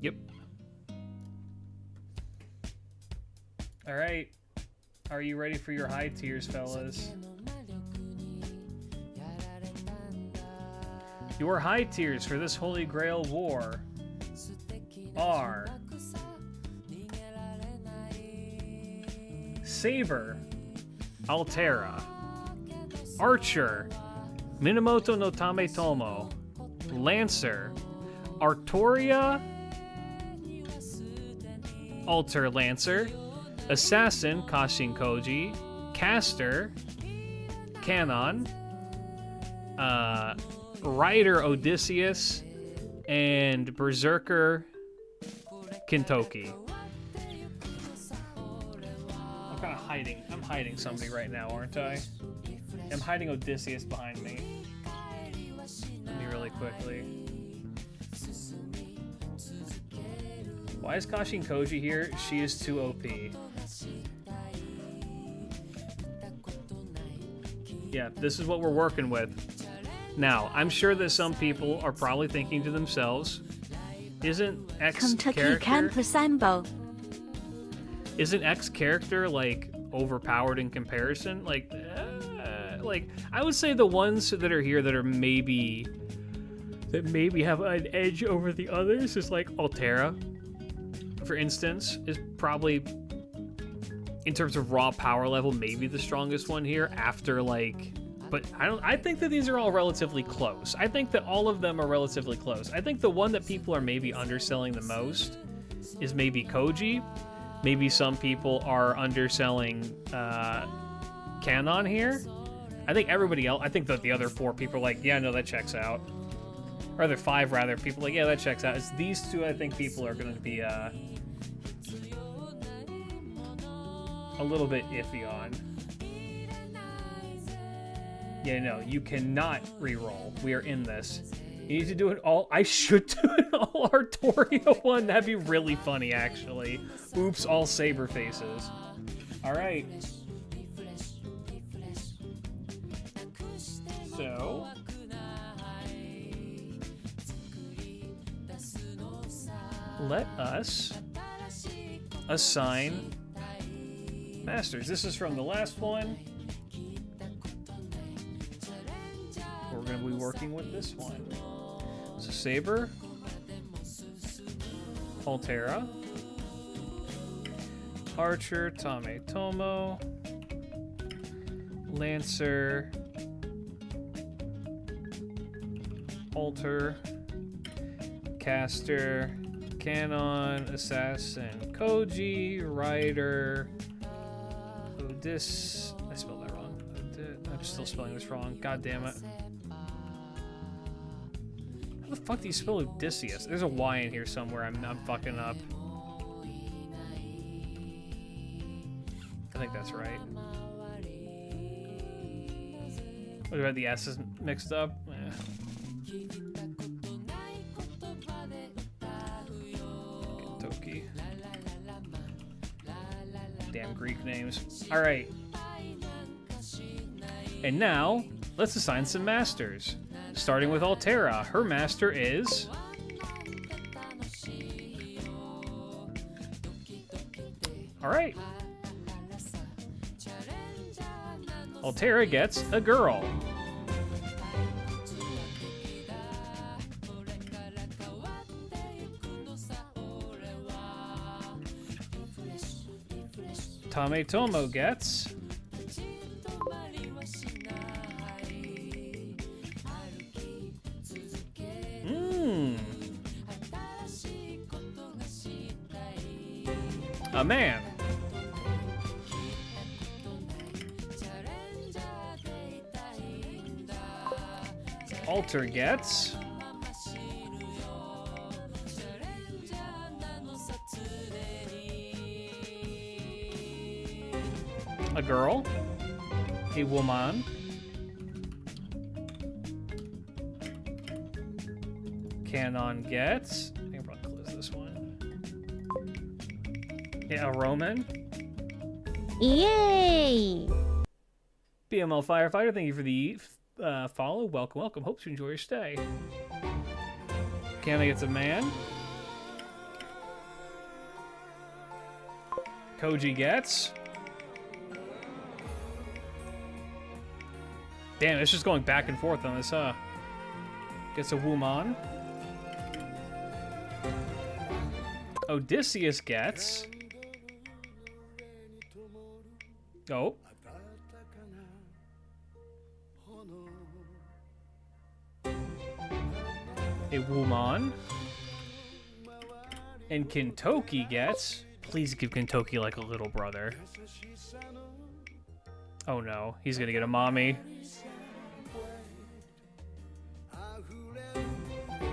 Yep. All right. Are you ready for your high tiers, fellas? Your high tiers for this Holy Grail war are Saber, Altera, Archer, Minamoto no Tame Tommo, Lancer, Artoria, Alter Lancer, Assassin Kashin Koji, Caster, Canon, Rider Odysseus, and Berserker Kintoki. I'm kind of hiding. I'm hiding somebody right now, aren't I? I'm hiding Odysseus behind me. Let me really quickly. Why is Kashin Koji here? She is too OP. Yeah, this is what we're working with. Now, I'm sure that some people are probably thinking to themselves, isn't X character... Isn't X character, like, overpowered in comparison? Like, I would say the ones that are here that are maybe have an edge over the others is, like, Altera, for instance, is probably, in terms of raw power level, maybe the strongest one here after, like... But I think that these are all relatively close. I think that all of them are relatively close. I think the one that people are maybe underselling the most is maybe Koji. Maybe some people are underselling Canon here. I think everybody else, I think that the other four people are like, yeah, no, that checks out. Or other five, rather, people are like, yeah, that checks out. It's these two I think people are going to be a little bit iffy on. Yeah, no, you cannot re-roll. We are in this. You need to do it all. I should do an all Artoria one. That'd be really funny, actually. Oops, all saber faces. All right. So. Let us assign masters. This is from the last one. We're going to be working with this one. So Saber, Altera, Archer, Tame Tommo, Lancer, Alter, Caster, Canon, Assassin, Koji, Rider, Odysseus. I spelled that wrong. I'm still spelling this wrong. God damn it. How the fuck do you spell Odysseus? There's a Y in here somewhere. I'm fucking up. I think that's right. What about the S's mixed up? Kintoki. Damn Greek names. Alright. And now, let's assign some masters. Starting with Altera. Her master is... Alright. Altera gets a girl. Tame Tommo gets... a man. Alter gets... a girl. A woman. Canon gets... I think I'm gonna close this one. Yeah, a Roman. Yay! BML Firefighter, thank you for the follow. Welcome, welcome. Hope you enjoy your stay. Canon gets a man. Koji gets. Damn, it's just going back and forth on this, huh? Gets a woman. Odysseus gets. Oh. A woman. And Kintoki gets. Please give Kintoki like a little brother. Oh no, he's gonna get a mommy.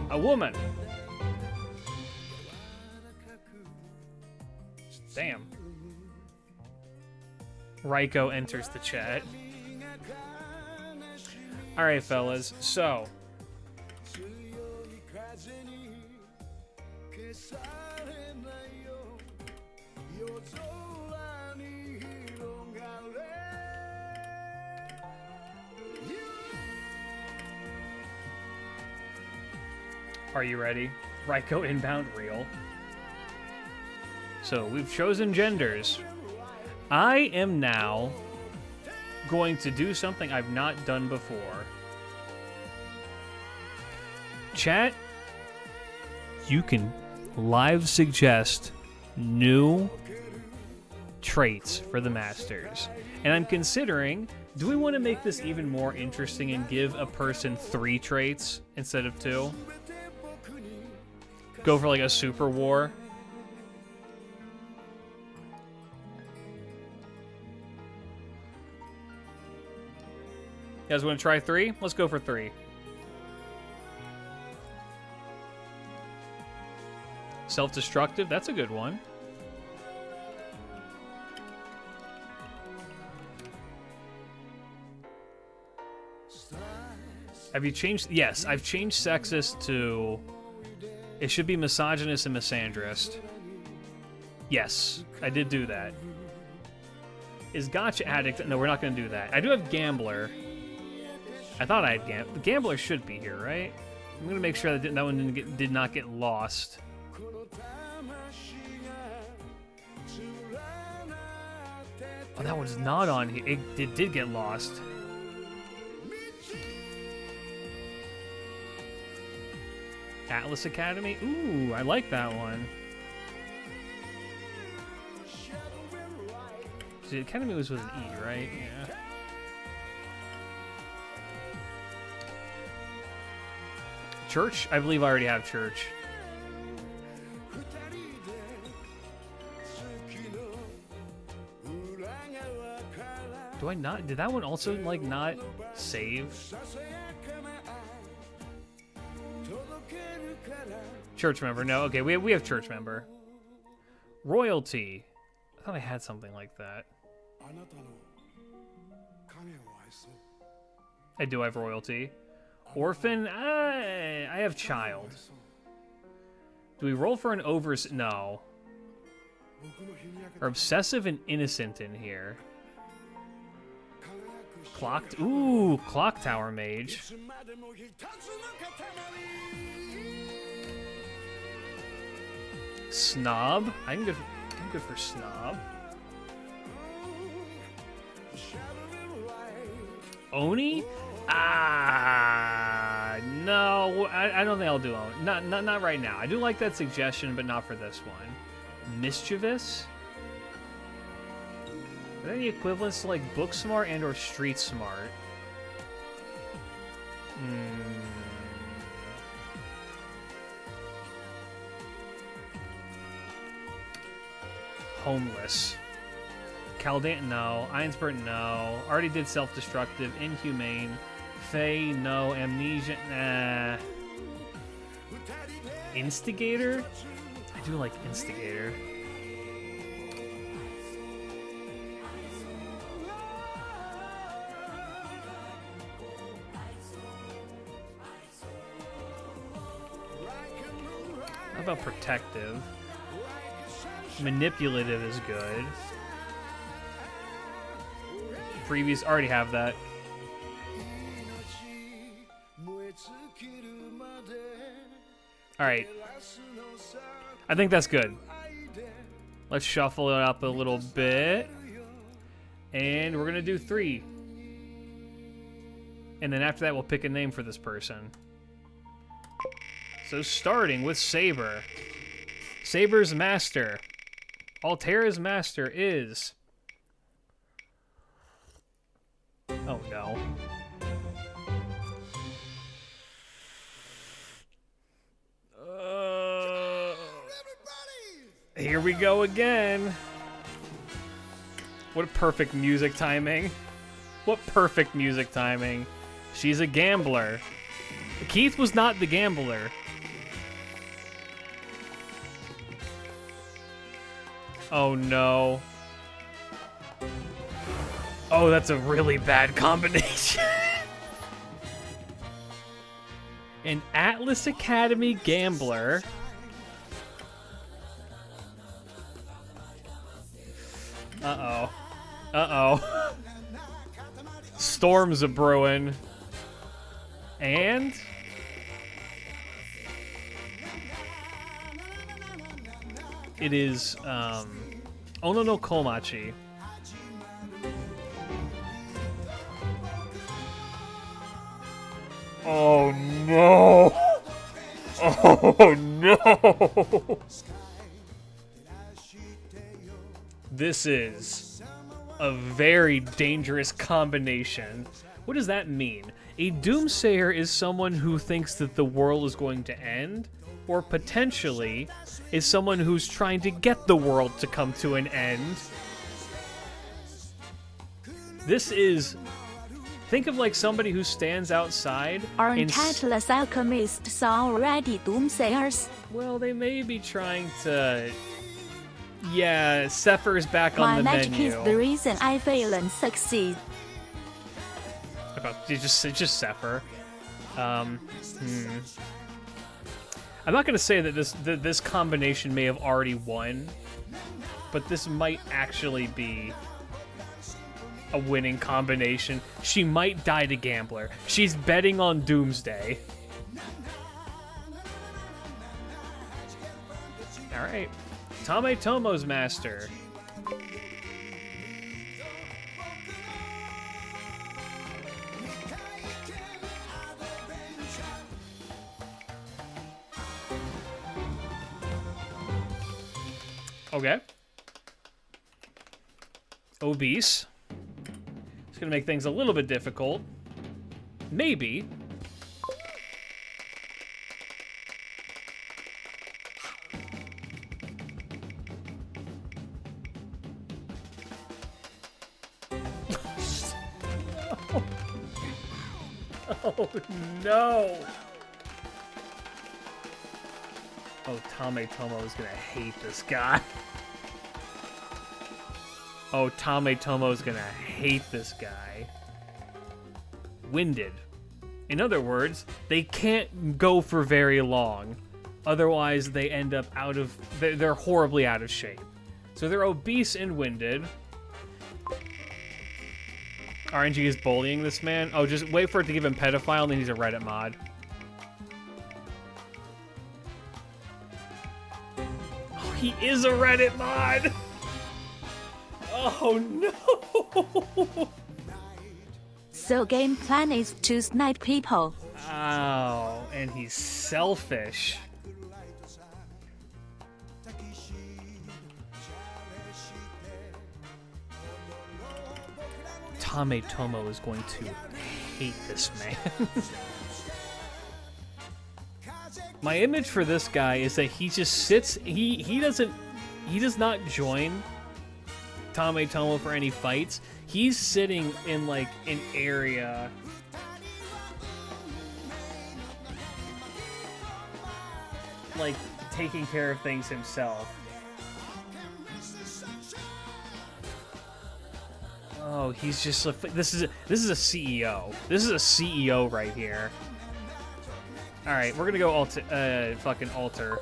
A woman. Damn. Raiko enters the chat. Alright, fellas, so. Are you ready? Raiko inbound real. So we've chosen genders. I am now going to do something I've not done before. Chat, you can live suggest new traits for the Masters. And I'm considering, do we want to make this even more interesting and give a person 3 traits instead of 2? Go for like a super war. You guys want to try 3? Let's go for 3. Self-destructive, that's a good one. Have you changed? Yes, I've changed sexist to... It should be misogynist and misandrist. Yes, I did do that. Is gotcha addict? No, we're not going to do that. I do have gambler. I thought I had gambler should be here, right? I'm going to make sure that one did not get lost. Oh, that one's not on here. It did get lost. Atlas Academy? Ooh, I like that one. The Academy was with an E, right? Yeah. Church? I believe I already have church. Do I not? Did that one also, like, not save? Church member. No, okay, we have church member. Royalty. I thought I had something like that. I do have royalty. Orphan. I have child. Do we roll for an overs? No. Or obsessive and innocent in here. Clocked. Ooh, clock tower mage. Snob. I'm good for snob. Oni? No, I don't think I'll do Oni. Not right now. I do like that suggestion, but not for this one. Mischievous? Are there any equivalents to like book smart and or street smart? Homeless. Caldan, no. Einsbert, no. Already did self-destructive. Inhumane. Faye, no. Amnesia, nah. Instigator? I do like Instigator. How about protective? Manipulative is good. Freebies, already have that. Alright. I think that's good. Let's shuffle it up a little bit. And we're going to do 3. And then after that, we'll pick a name for this person. So starting with Saber. Saber's master. Altera's master is... Oh no. Here we go again. What perfect music timing. What perfect music timing. She's a gambler. Keith was not the gambler. Oh no. Oh, that's a really bad combination. An Atlas Academy gambler. Uh-oh. Uh-oh. Storms a brewing. And... it is, Ono no Komachi. Oh no! Oh no! This is a very dangerous combination. What does that mean? A Doomsayer is someone who thinks that the world is going to end, or potentially is someone who's trying to get the world to come to an end. This is... think of like somebody who stands outside. Aren't Atlas alchemists already Doomsayers? Well, they may be trying to... yeah, Sephir's back on the menu. My magic is the reason I fail and succeed. About just Sephir. I'm not gonna say that this combination may have already won, but this might actually be a winning combination. She might die to gambler. She's betting on Doomsday. All right, Tommo's master. Okay. Obese. It's gonna make things a little bit difficult. Maybe. Oh no! Oh, Tommo is gonna hate this guy. Oh, Tommo is gonna hate this guy. Winded. In other words, they can't go for very long. Otherwise, they end up out of... they're horribly out of shape. So they're obese and winded. RNG is bullying this man. Oh, just wait for it to give him pedophile and then he's a Reddit mod. Oh, he is a Reddit mod! Oh no! So game plan is to snipe people. Oh, and he's selfish. Tommo is going to hate this man. My image for this guy is that he just sits, he does not join Tommo for any fights. He's sitting in like an area like taking care of things himself. Oh, he's just this is a CEO. This is a CEO right here. All right, we're gonna go fucking alter.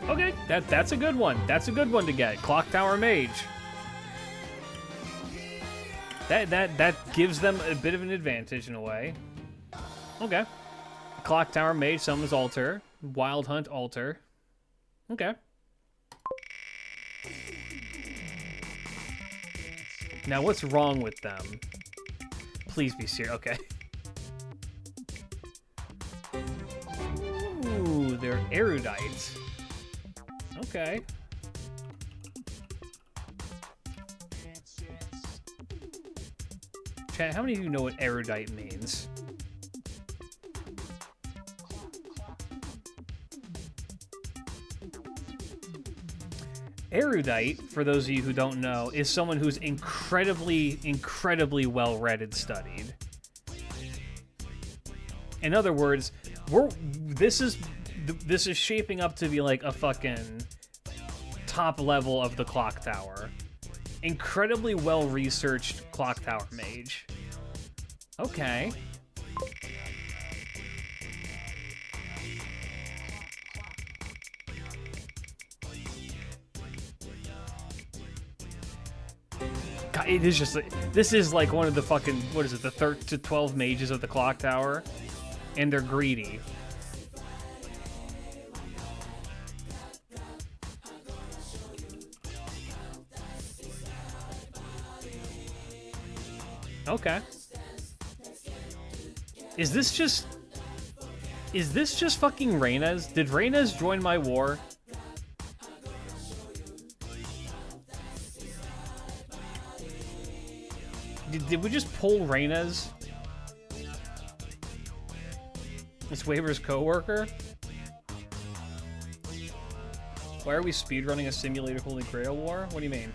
Okay, that's a good one. That's a good one to get. Clock Tower Mage. That gives them a bit of an advantage in a way. Okay. Clock Tower Mage summons Alter. Wild Hunt Alter. Okay. Now what's wrong with them? Please be serious. Okay. Ooh, they're erudite. Okay. Chat, how many of you know what erudite means? Erudite, for those of you who don't know, is someone who's incredibly, incredibly well-read and studied. In other words, this is shaping up to be like a fucking top level of the clock tower. Incredibly well-researched clock tower mage. Okay. God, it is just this is like one of the fucking, what is it, the 13 to 12 mages of the clock tower, and they're greedy. Okay. Is this just fucking Reyna's? Did Reyna's join my war? Did we just pull Reyna's? It's Waver's co-worker? Why are we speedrunning a simulated Holy Grail war? What do you mean?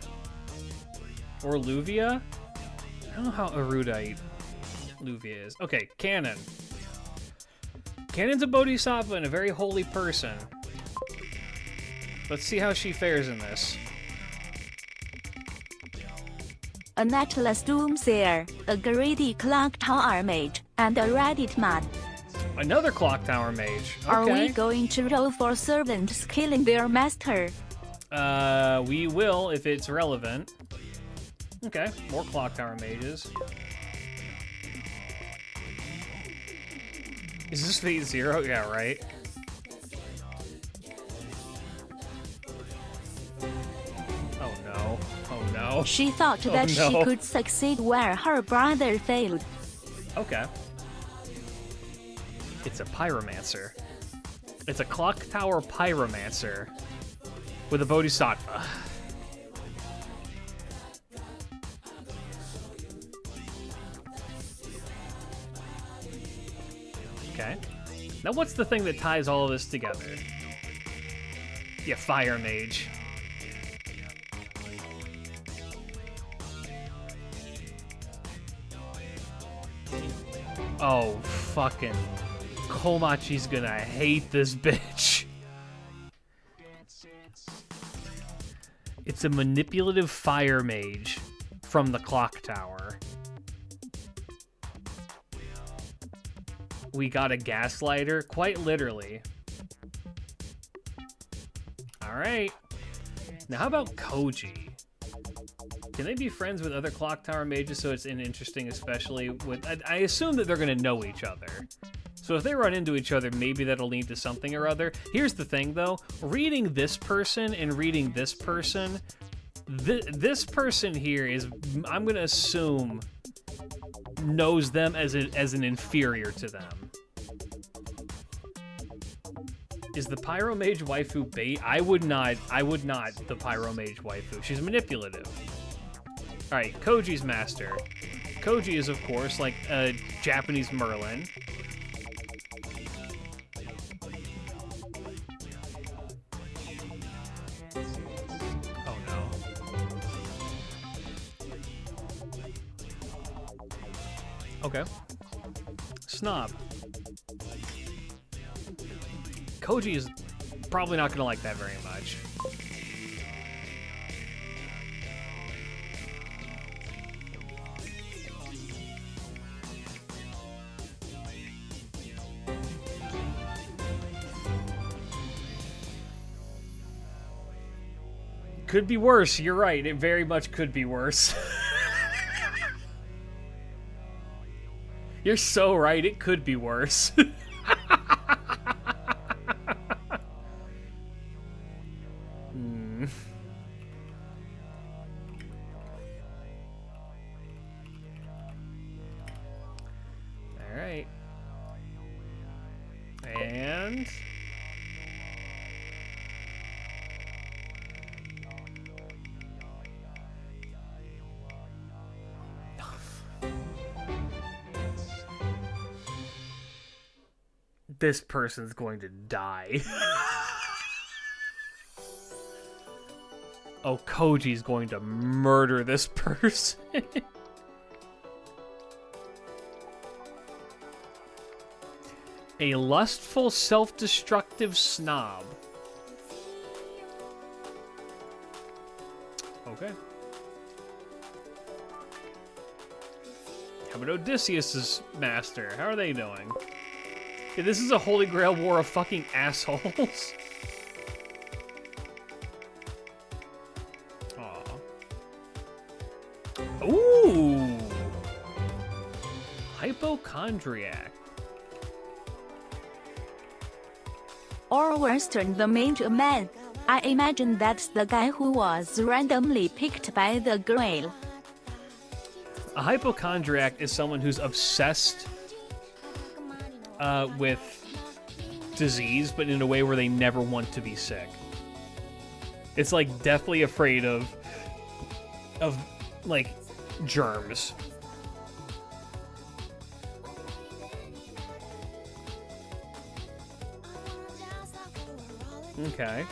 Or Luvia? I don't know how erudite Luvia is. Okay, Canon. Canon's a bodhisattva and a very holy person. Let's see how she fares in this. A Atlas Doomsayer, a greedy clock tower mage, and a Reddit man. Another clock tower mage. Okay. Are we going to roll for servants killing their master? We will if it's relevant. Okay, more clock tower mages. Is this Fate Zero? Yeah, right. Oh no. Oh no. She thought that she could succeed where her brother failed. Okay. It's a pyromancer. It's a clock tower pyromancer with a bodhisattva. Okay. Now what's the thing that ties all of this together? Yeah, fire mage. Oh, fucking Komachi's gonna hate this bitch. It's a manipulative fire mage from the clock tower. We got a gaslighter, quite literally. Alright. Now how about Koji? Can they be friends with other clock tower mages so it's interesting, especially with... I assume that they're going to know each other. So if they run into each other, maybe that'll lead to something or other. Here's the thing, though. Reading this person and reading this person, this person here is, I'm going to assume, knows them as an inferior to them. Is the Pyro Mage waifu bait? I would not the Pyro Mage waifu. She's manipulative. Alright, Koji's master. Koji is, of course, like a Japanese Merlin. Oh no. Okay. Snob. Koji is probably not going to like that very much. Could be worse, you're right. It very much could be worse. You're so right, it could be worse. Alright. And... this person's going to die. Oh, Koji's going to murder this person. A lustful, self-destructive snob. Okay. How about Odysseus' master? How are they doing? Yeah, this is a Holy Grail war of fucking assholes. Aw. Ooh! Hypochondriac. Or worse, turn them into a man. I imagine that's the guy who was randomly picked by the Grail. A hypochondriac is someone who's obsessed with disease, but in a way where they never want to be sick. It's like deathly afraid of like germs. Okay.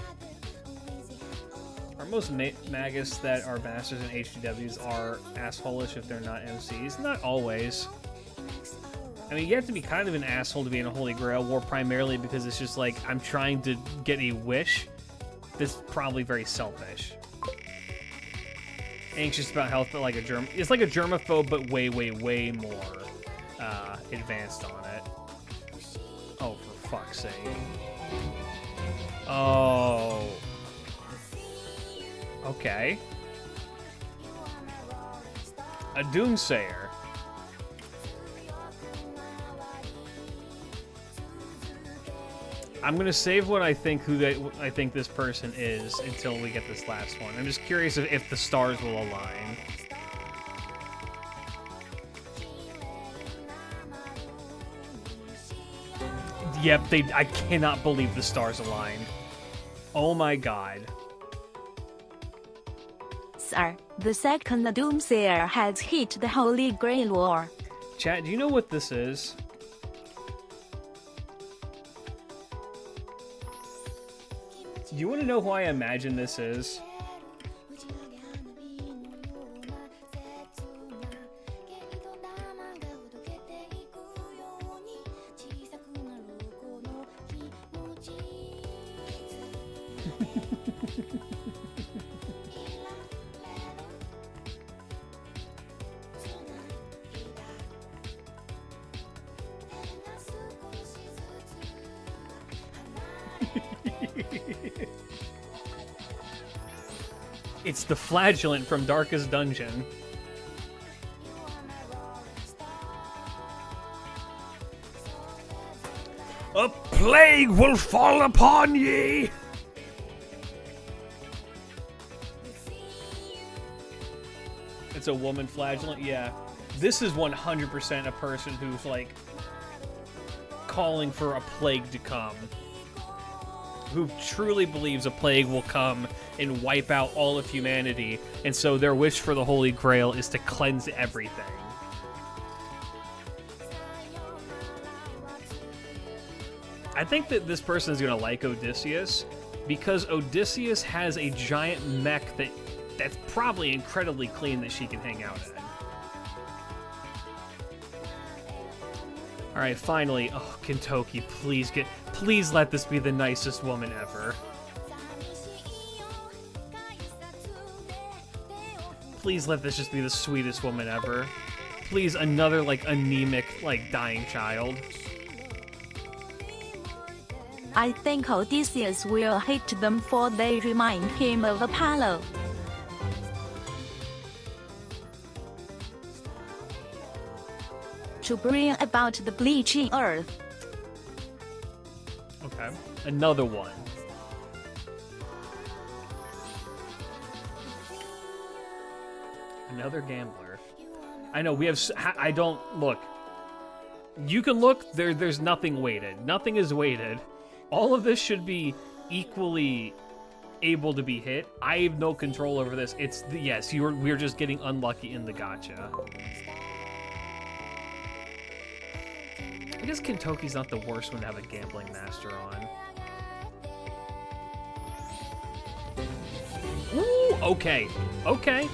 Are most magus that are masters and HGWs are asshole-ish if they're not MCs? Not always. I mean, you have to be kind of an asshole to be in a Holy Grail war, primarily because it's just like, I'm trying to get a wish that's probably very selfish. Anxious about health, but like a germ. It's like a germaphobe, but way, way, way more advanced on it. Oh, for fuck's sake. Oh. Okay. A Doomsayer. I'm gonna save what I think I think this person is until we get this last one. I'm just curious if the stars will align. Yep, I cannot believe the stars aligned. Oh my god. Sir, the second Doomsayer has hit the Holy Grail war. Chat, do you know what this is? Do you want to know who I imagine this is? It's the flagellant from Darkest Dungeon. A plague will fall upon ye! It's a woman flagellant? Yeah. This is 100% a person who's, like, calling for a plague to come. Who truly believes a plague will come and wipe out all of humanity, and so their wish for the Holy Grail is to cleanse everything. I think that this person is going to like Odysseus, because Odysseus has a giant mech that's probably incredibly clean that she can hang out in. Alright, finally. Oh, Kintoki, please let this be the nicest woman ever. Please let this just be the sweetest woman ever. Please, another, like, anemic, like, dying child. I think Odysseus will hate them for they remind him of Apollo. to bring about the bleaching earth. Okay, another one. Another gambler. I know we have. I don't look. You can look. There's nothing weighted. Nothing is weighted. All of this should be equally able to be hit. I have no control over this. It's the, yes. We're just getting unlucky in the gacha. I guess Kintoki's not the worst one to have a gambling master on. Ooh, okay, okay.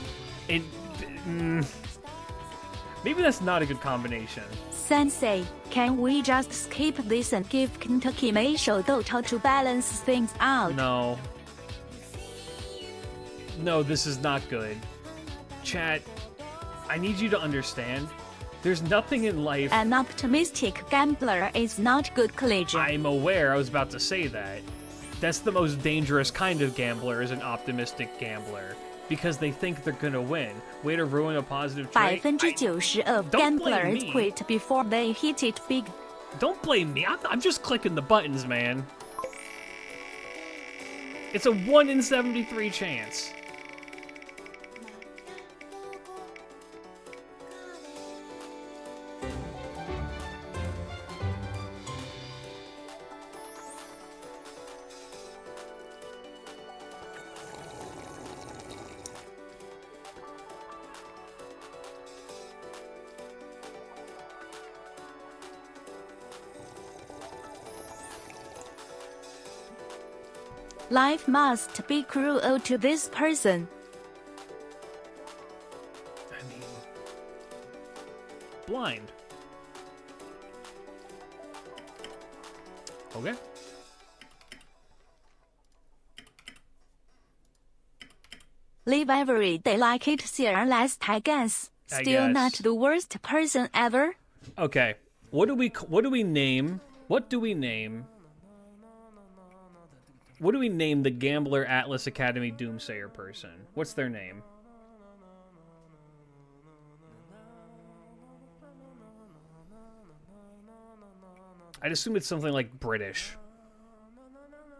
Maybe that's not a good combination. Sensei, can we just skip this and give Kintoki Meisho Doto to balance things out? No. No, this is not good. Chat, I need you to understand. There's nothing in life... An optimistic gambler is not good collision. I'm aware, I was about to say that. That's the most dangerous kind of gambler, is an optimistic gambler. Because they think they're gonna win. Way to ruin a positive trait. 90% of gamblers quit before they hit it big. Don't blame me. I'm just clicking the buttons, man. It's a 1 in 73 chance. Life must be cruel to this person. I mean... blind. Okay. Live every day like it's your last, I guess. Still not the worst person ever. Okay. What do we name? What do we name? What do we name the Gambler Atlas Academy Doomsayer person? What's their name? I'd assume it's something like British.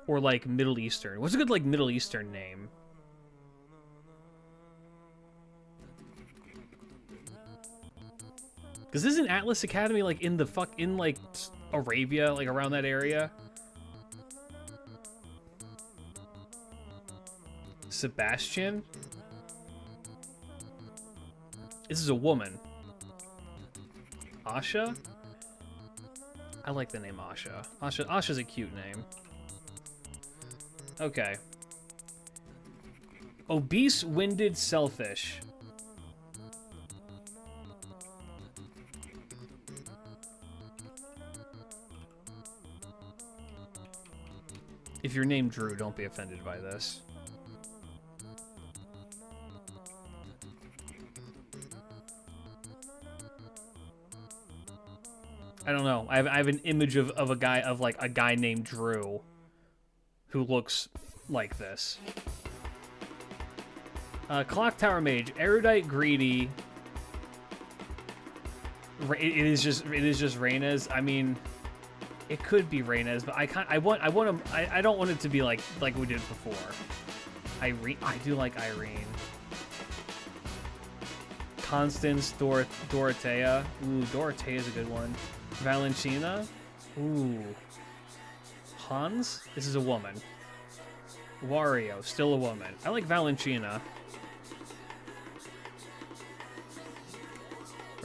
Or like Middle Eastern. What's a good like Middle Eastern name? Because isn't Atlas Academy like in like Arabia, like around that area? Sebastian? This is a woman. Asha? I like the name Asha. Asha's a cute name. Okay. Obese, winded, selfish. If you're named Drew, don't be offended by this. I don't know. I have an image of a guy named Drew who looks like this. Clock Tower Mage, erudite, greedy. It is just Reina's. I mean, it could be Reina's, but I don't want it to be like we did before. Irene, I do like Irene. Constance, Dorothea. Ooh, Dorothea is a good one. Valentina. Ooh. Hans? This is a woman. Wario, still a woman. I like Valentina.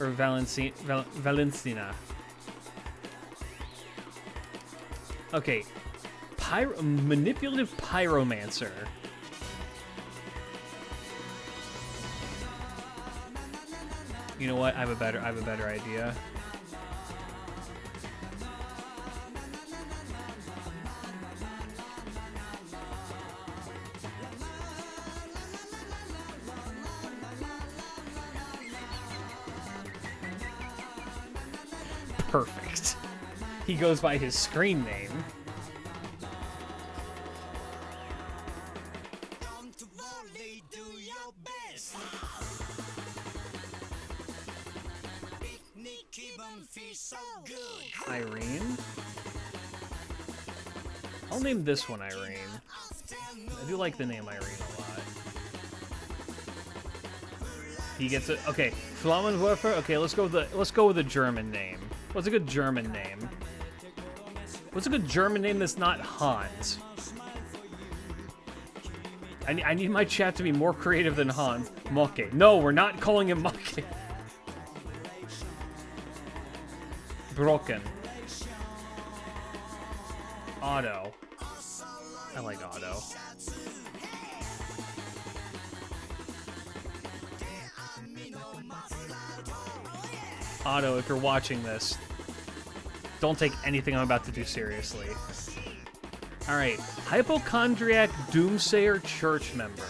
Or Valentina. Okay. Manipulative pyromancer. You know what? I have a better idea. Perfect. He goes by his screen name. Irene. I'll name this one Irene. I do like the name Irene a lot. He gets it. Okay, Flammenwerfer. Okay, let's go with a German name. What's a good German name? What's a good German name that's not Hans? I need my chat to be more creative than Hans. Mokke. No, we're not calling him Mokke. Brocken. Otto. I like Otto. Otto, if you're watching this, don't take anything I'm about to do seriously. Alright, hypochondriac Doomsayer church member.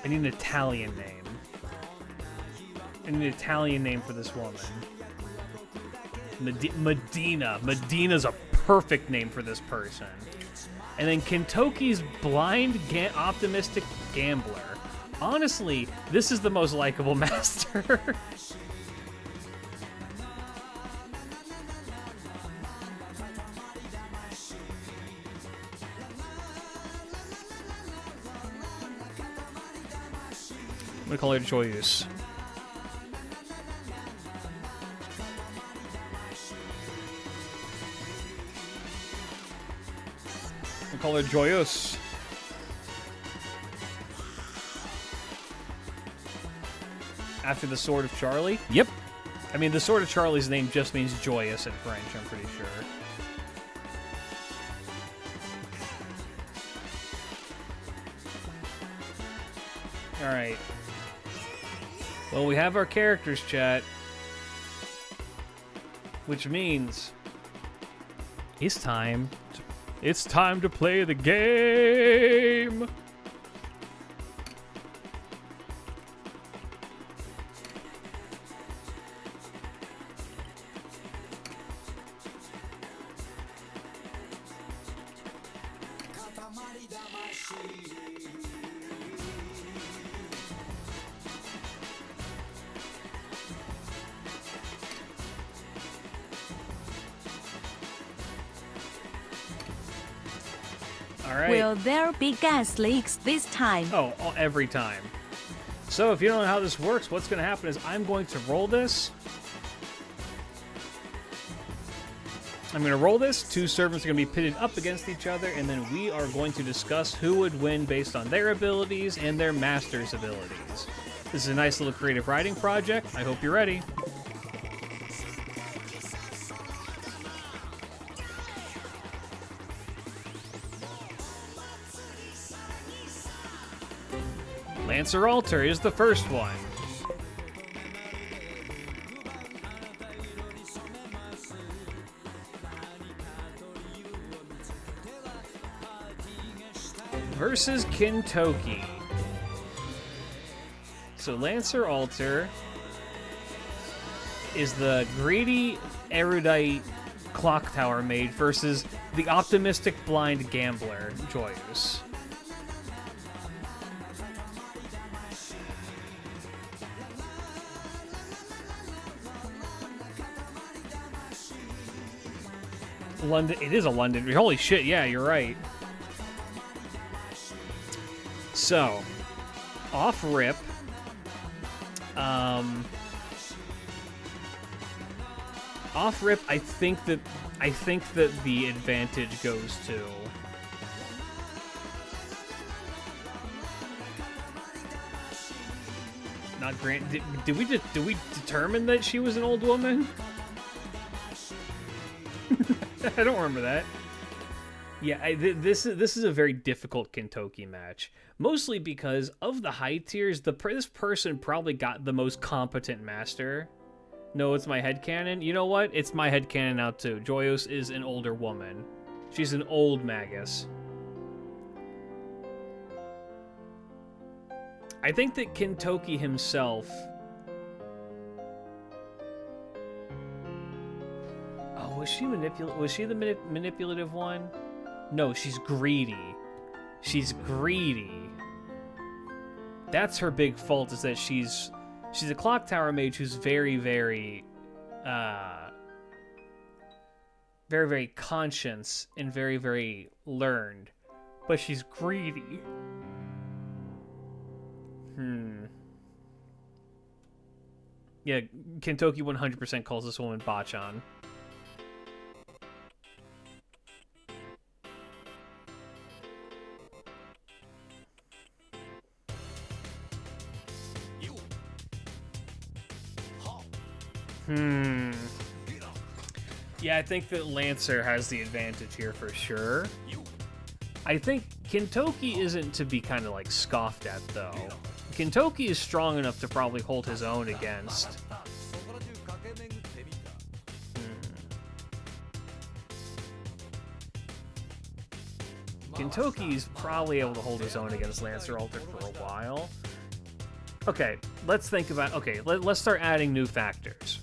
I need an Italian name. I need an Italian name for this woman. Medina. Medina's a perfect name for this person. And then Kintoki's blind, optimistic gambler. Honestly, this is the most likable master. I'm gonna call her Joyeuse. I'm gonna call her Joyeuse. After the Sword of Charlie? Yep. I mean, the Sword of Charlie's name just means joyous in French, I'm pretty sure. Alright. Well, we have our characters, chat. Which means it's time to play the game! Will there be gas leaks this time? Oh, every time. So if you don't know how this works, what's going to happen is I'm going to roll this. I'm going to roll this. Two servants are going to be pitted up against each other, and then we are going to discuss who would win based on their abilities and their master's abilities. This is a nice little creative writing project. I hope you're ready. Lancer Alter is the first one. Versus Kintoki. So Lancer Alter is the greedy, erudite clock tower maid versus the optimistic blind gambler, Joyeuse. London. It is a London. Holy shit, yeah, you're right. So, off rip. Off rip, I think that the advantage goes to not Grant. Did we determine that she was an old woman? I don't remember that. Yeah, this is a very difficult Kintoki match. Mostly because of the high tiers, this person probably got the most competent master. No, it's my headcanon. You know what? It's my headcanon now too. Joyeuse is an older woman. She's an old magus. I think that Kintoki himself... Was she the manipulative one? No, she's greedy. She's greedy. That's her big fault, is that she's a clock tower mage who's very, very conscious and very, very learned, but she's greedy. Yeah, Kintoki 100% calls this woman Bachan. Yeah, I think that Lancer has the advantage here for sure. I think Kintoki isn't to be kind of like scoffed at, though. Kintoki is strong enough to probably hold his own against. Kintoki's probably able to hold his own against Lancer Alter for a while. Okay, let's think about... Okay, let's start adding new factors.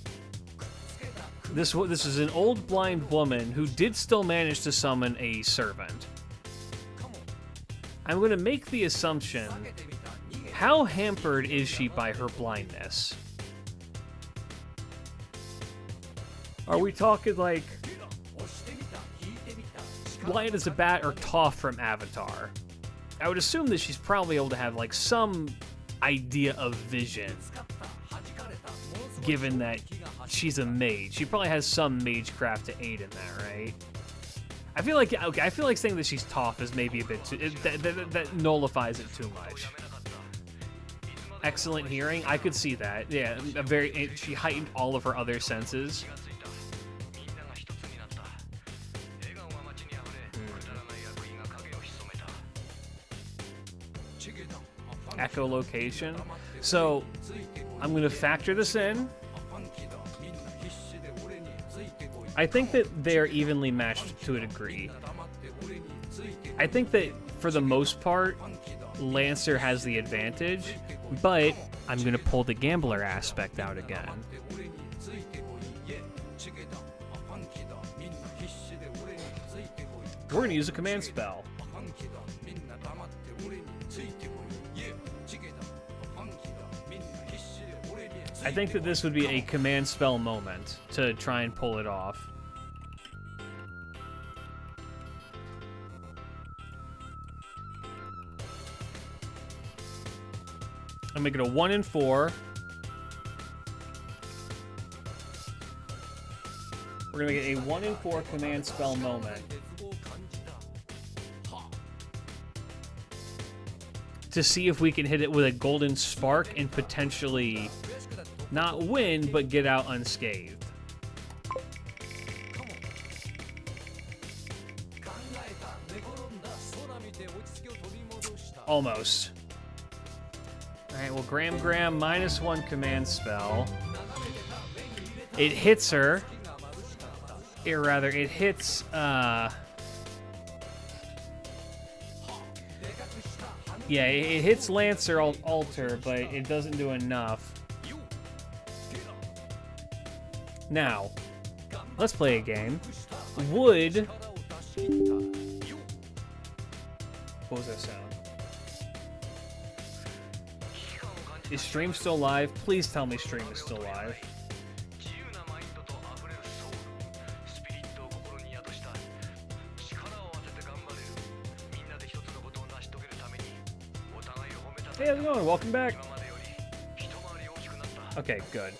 This is an old blind woman who did still manage to summon a servant. I'm going to make the assumption... How hampered is she by her blindness? Are we talking like... blind as a bat or Toph from Avatar? I would assume that she's probably able to have like some idea of vision, given that she's a mage. She probably has some magecraft to aid in that, right? I feel like saying that she's Toph is maybe a bit too... That nullifies it too much. Excellent hearing. I could see that. Yeah, she heightened all of her other senses. Echolocation. So, I'm going to factor this in. I think that they're evenly matched to a degree. I think that, for the most part, Lancer has the advantage, but I'm going to pull the gambler aspect out again. We're going to use a command spell. I think that this would be a command spell moment to try and pull it off. I'm making a 1 in 4. We're gonna get a 1 in 4 command spell moment to see if we can hit it with a golden spark and potentially not win, but get out unscathed. Almost. Alright, well, Gram -1 command spell. It hits her. Or rather, it hits, yeah, it hits Lancer Alter, but it doesn't do enough. Now, let's play a game. What was that sound? Is stream still live? Please tell me stream is still live. Hey, how's it going? Welcome back. Okay, good.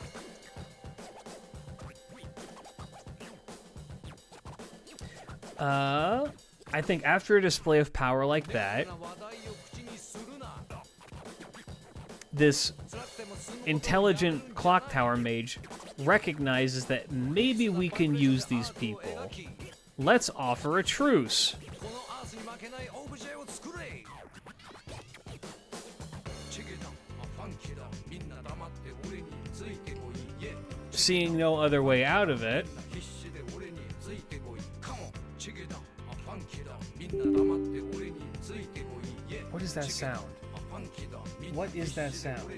I think after a display of power like that, this intelligent clock tower mage recognizes that maybe we can use these people. Let's offer a truce. Seeing no other way out of it, what is that sound? What is that sound?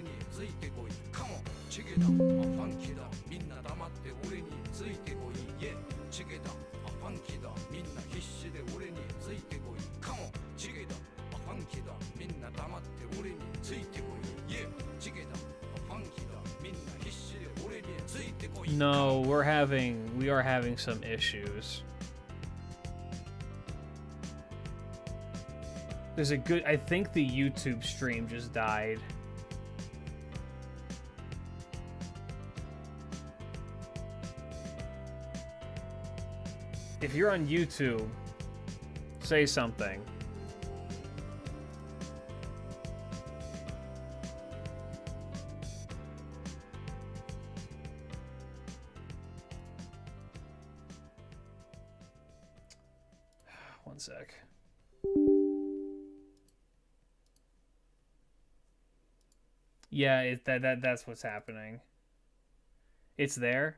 No, we are having some issues. There's a good, I think the YouTube stream just died. If you're on YouTube, say something. One sec. Yeah, that's what's happening. It's there.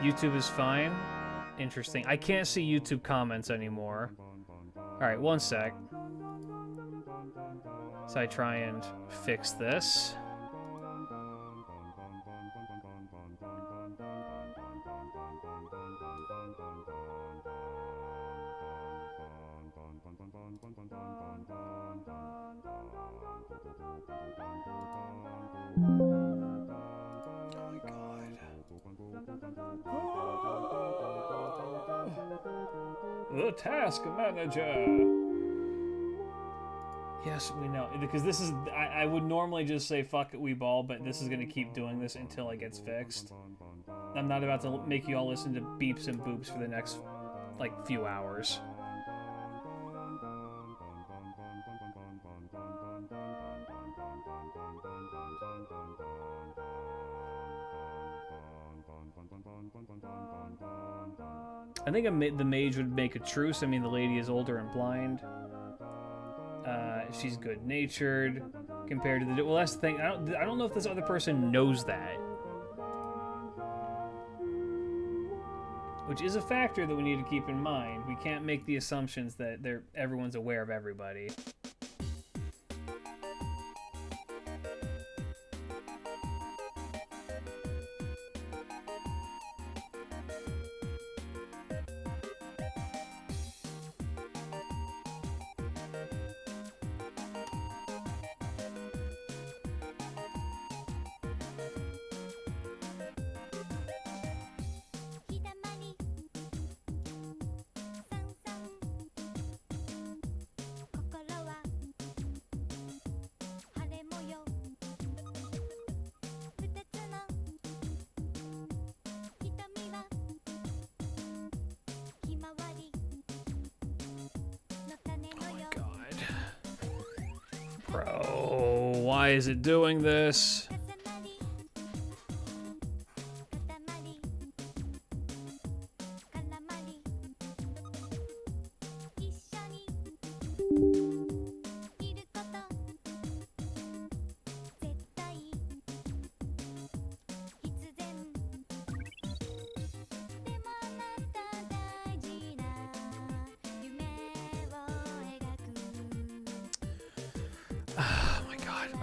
YouTube is fine. Interesting. I can't see YouTube comments anymore. Alright, one sec. So I try and fix this. The task manager. Yes, we know. Because this is... I would normally just say, fuck it, we ball, but this is going to keep doing this until it gets fixed. I'm not about to make you all listen to beeps and boops for the next, like, few hours. I think the mage would make a truce. I mean, the lady is older and blind. She's good-natured compared to the... Well, that's the thing. I don't know if this other person knows that. Which is a factor that we need to keep in mind. We can't make the assumptions that everyone's aware of everybody. Bro, why is it doing this?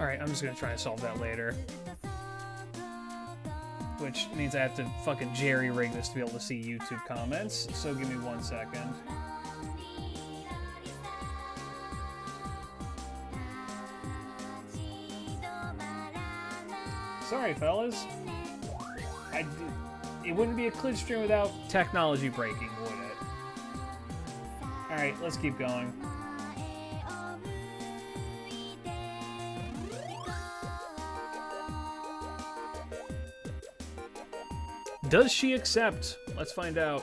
Alright, I'm just gonna try to solve that later. Which means I have to fucking jerry-rig this to be able to see YouTube comments, so give me 1 second. Sorry, fellas. It wouldn't be a glitch stream without technology breaking, would it? Alright, let's keep going. Does she accept? Let's find out.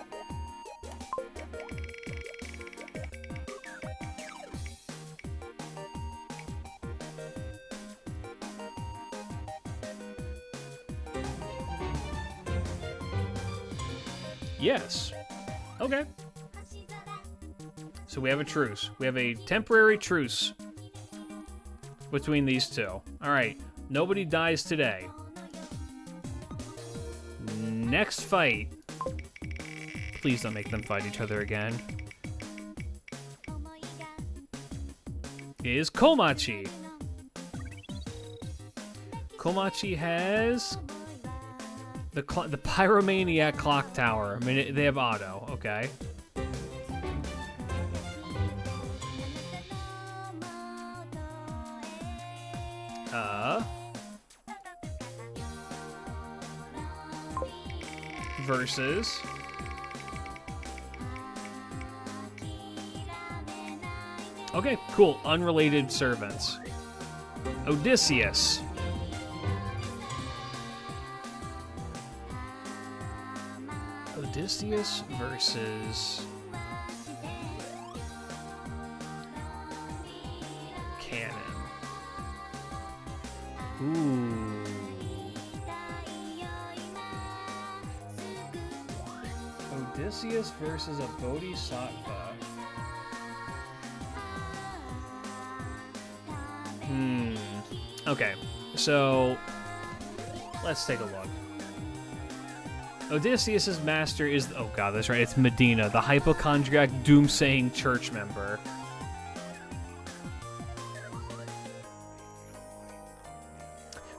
Yes. Okay. So we have a truce. We have a temporary truce between these two. All right. Nobody dies today. Next fight. Please don't make them fight each other again. Is Komachi. Komachi has the Pyromaniac Clock Tower. I mean, they have auto. Okay. versus okay, cool. Unrelated servants. Odysseus. Odysseus versus Canon. Ooh. Odysseus versus a Bodhisattva. Okay, so let's take a look. Odysseus's master is... Oh god, that's right, it's Medina, the hypochondriac doomsaying church member.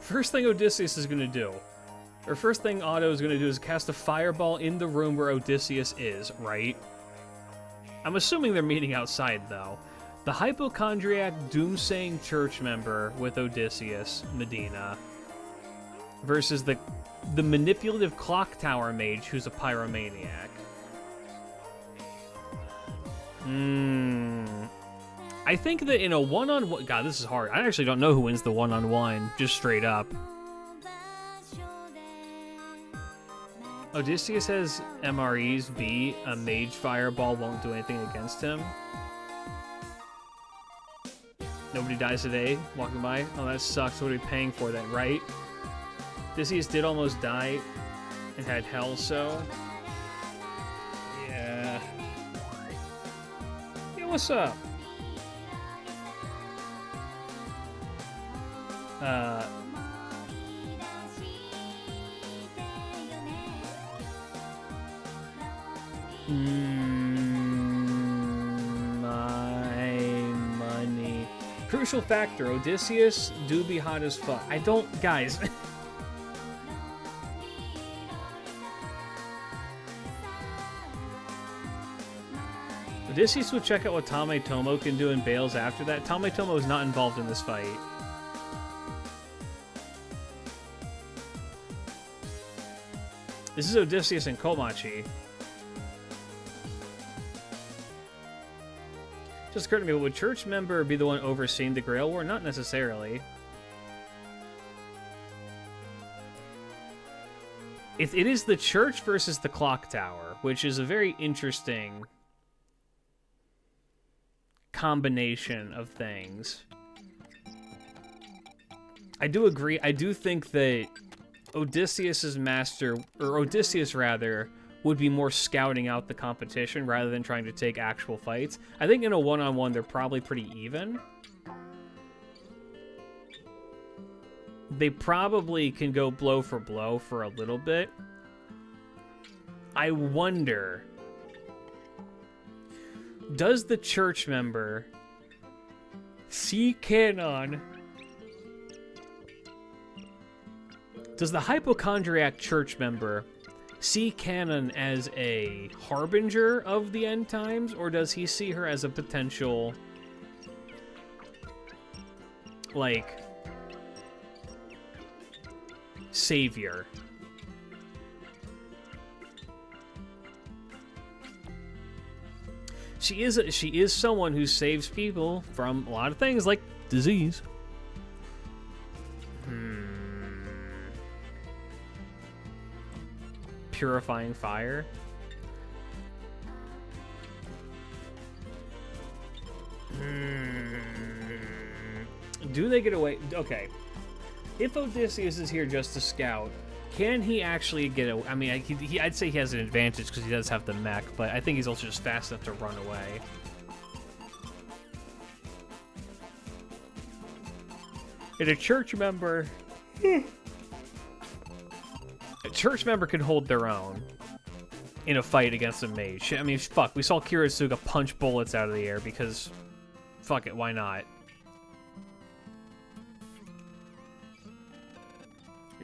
First thing Odysseus is going to do, or first thing Otto is going to do is cast a fireball in the room where Odysseus is, right? I'm assuming they're meeting outside, though. The hypochondriac doomsaying church member with Odysseus, Medina, versus the manipulative clock tower mage who's a pyromaniac. I think that in a one-on-one... God, this is hard. I actually don't know who wins the one-on-one, just straight up. Odysseus has MREs. B, a mage fireball won't do anything against him. Nobody dies today, walking by. Oh, that sucks. What are we paying for then, right? Odysseus did almost die and had hell, so... Yeah. Yeah, what's up? My money. Crucial factor, Odysseus do be hot as fuck. I don't, guys. Odysseus would check out what Tommo can do and bails after that. Tommo is not involved in this fight. This is Odysseus and Komachi. Just occurred to me, would church member be the one overseeing the Grail War? Not necessarily. It is the church versus the clock tower, which is a very interesting combination of things. I do agree. I do think that Odysseus's master, or Odysseus rather, would be more scouting out the competition rather than trying to take actual fights. I think in a one-on-one, they're probably pretty even. They probably can go blow for a little bit. I wonder, does the church member see Canon? Does the hypochondriac church member see Canon as a harbinger of the end times, or does he see her as a potential, like, savior? She is someone who saves people from a lot of things, like disease. Purifying fire. Do they get away? Okay. If Odysseus is here just to scout, can he actually get away? I mean, I'd say he has an advantage because he does have the mech, but I think he's also just fast enough to run away. And a church member... A church member can hold their own in a fight against a mage. I mean, fuck, we saw Kiritsuga punch bullets out of the air because... Fuck it, why not?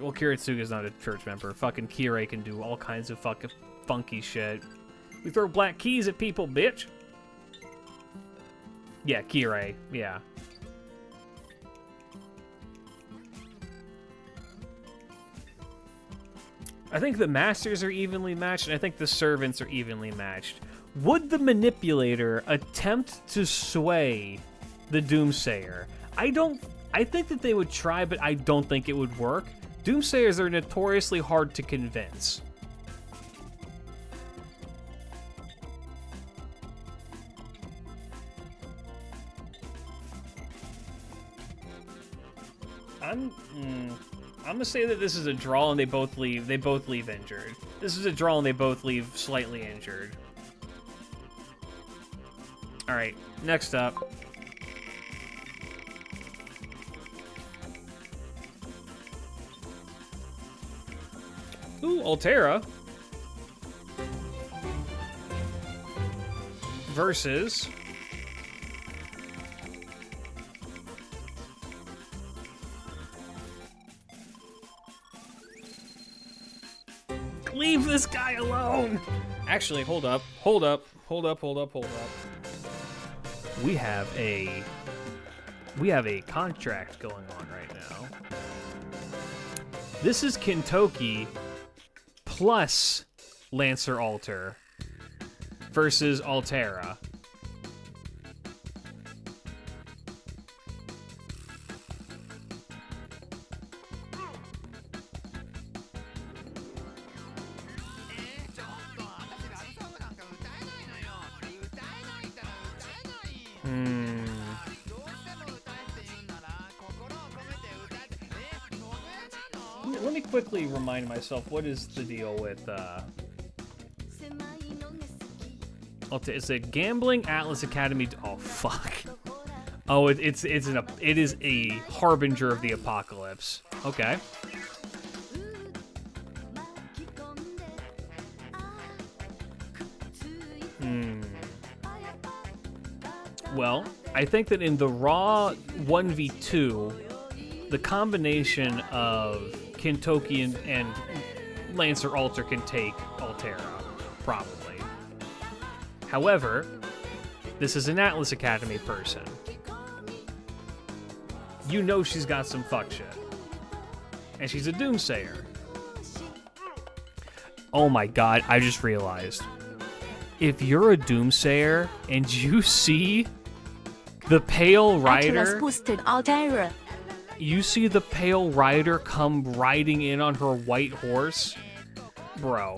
Well, Kiritsuga's not a church member. Fucking Kirei can do all kinds of fucking funky shit. We throw black keys at people, bitch! Yeah, Kirei, yeah. I think the masters are evenly matched, and I think the servants are evenly matched. Would the manipulator attempt to sway the Doomsayer? I think that they would try, but I don't think it would work. Doomsayers are notoriously hard to convince. I'm gonna say that this is a draw and they both leave injured. This is a draw and they both leave slightly injured. All right, next up. Ooh, Altera versus leave this guy alone. Actually, hold up. We have a contract going on right now. This is Kintoki plus Lancer Alter versus Altera. Let me quickly remind myself, what is the deal with it's a gambling Atlas Academy. Oh fuck. Oh, it is a harbinger of the apocalypse. Okay. Well, I think that in the raw 1v2, the combination of Kintoki and Lancer Alter can take Altera, probably. However, this is an Atlas Academy person. You know she's got some fuck shit. And she's a Doomsayer. Oh my god, I just realized. If you're a Doomsayer and you see the Pale Rider... boosted Altera. You see the Pale Rider come riding in on her white horse? Bro.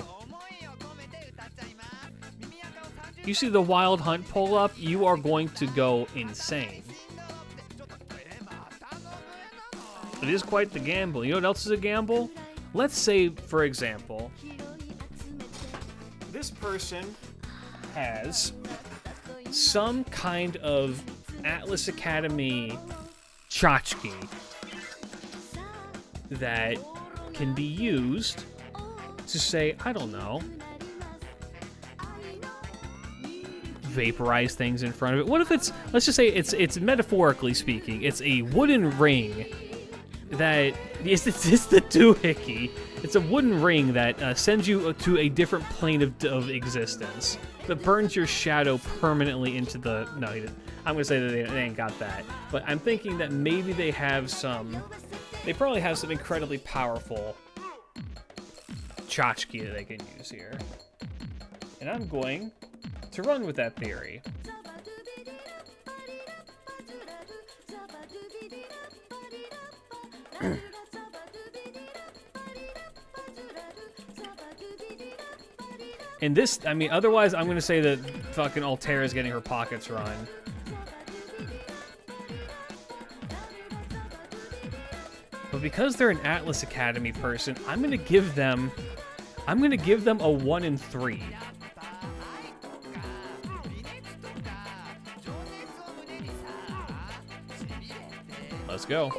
You see the Wild Hunt pull up, you are going to go insane. It is quite the gamble. You know what else is a gamble? Let's say, for example, this person has some kind of Atlas Academy tchotchke that can be used to say, I don't know, vaporize things in front of it. What if it's, let's just say it's metaphorically speaking, it's a wooden ring that, it's the doohickey. It's a wooden ring that sends you to a different plane of existence, that burns your shadow permanently into the, no, I'm gonna say that they ain't got that, but I'm thinking that maybe they probably have some incredibly powerful tchotchke that they can use here. And I'm going to run with that theory. And this, I mean, otherwise I'm going to say that fucking Altera is getting her pockets run. But because they're an Atlas Academy person, I'm going to give them a 1 in 3. Let's go.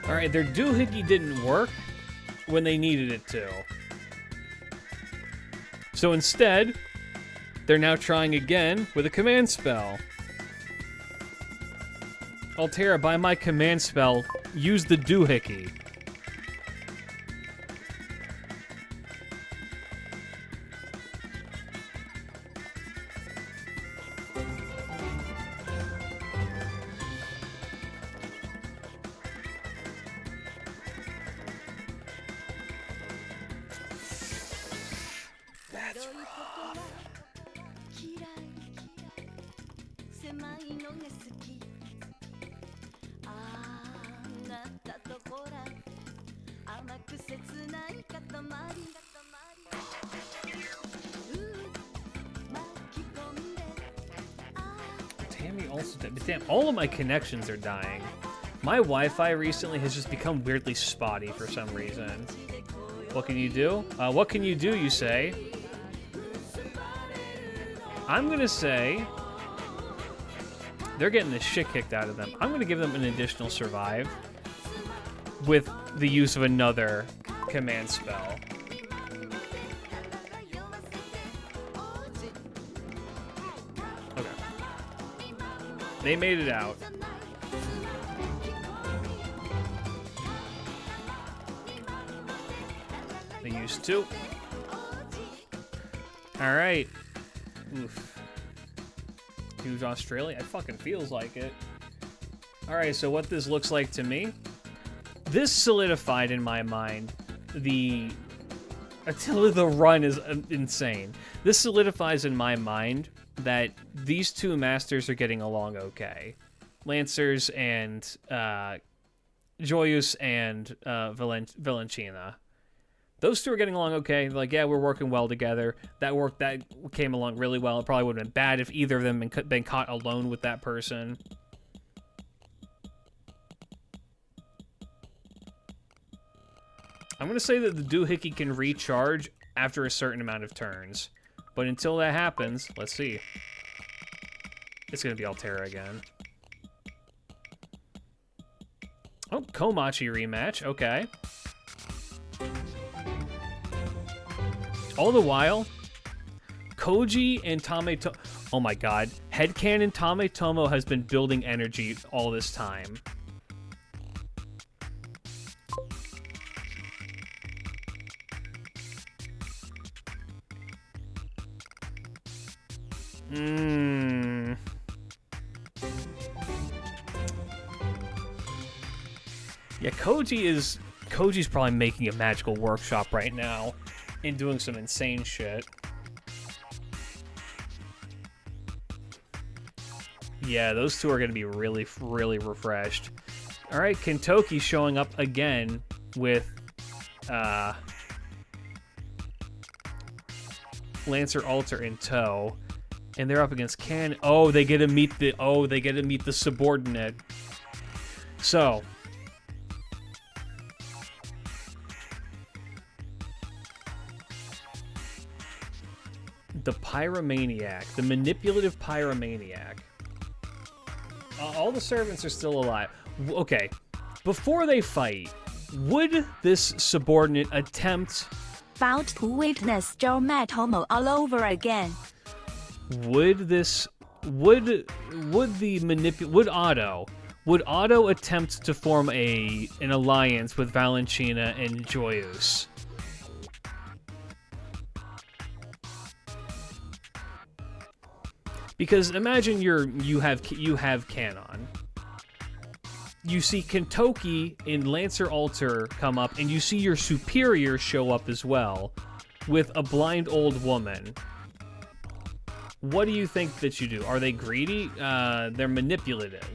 Alright, their doohickey didn't work when they needed it to. So instead, they're now trying again with a command spell. Altera, by my command spell, use the doohickey. Tammy also died. Damn, all of my connections are dying. My Wi-Fi recently has just become weirdly spotty for some reason. What can you do? What can you do, you say? I'm gonna say they're getting the shit kicked out of them. I'm gonna give them an additional survive with the use of another command spell. Okay. They made it out. They used to. Alright. Oof. Huge Australia? It fucking feels like it. Alright, so what this looks like to me. This solidified in my mind the Attila the run is insane. This solidifies in my mind that these two masters are getting along okay. Lancers and Joyous and Valentina. Those two are getting along okay. Like, yeah, we're working well together. That came along really well. It probably would have been bad if either of them had been caught alone with that person. I'm going to say that the doohickey can recharge after a certain amount of turns. But until that happens, let's see. It's going to be Altera again. Oh, Komachi rematch. Okay. All the while, Koji and Tommo... Oh my god. Headcanon Tommo has been building energy all this time. Yeah, Koji's probably making a magical workshop right now and doing some insane shit. Yeah, those two are going to be really, really refreshed. All right, Kintoki showing up again with Lancer Alter in tow, and they're up against Canon. Oh, they get to meet the subordinate. So, the Pyromaniac, the manipulative Pyromaniac. All the servants are still alive. Okay, before they fight, would this subordinate attempt... About to witness Tommo all over again. Would Otto attempt to form an alliance with Valentina and Joyous? Because imagine you have Canon. You see Kintoki and Lancer Alter come up, and you see your superior show up as well, with a blind old woman. What do you think that you do? Are they greedy? They're manipulative.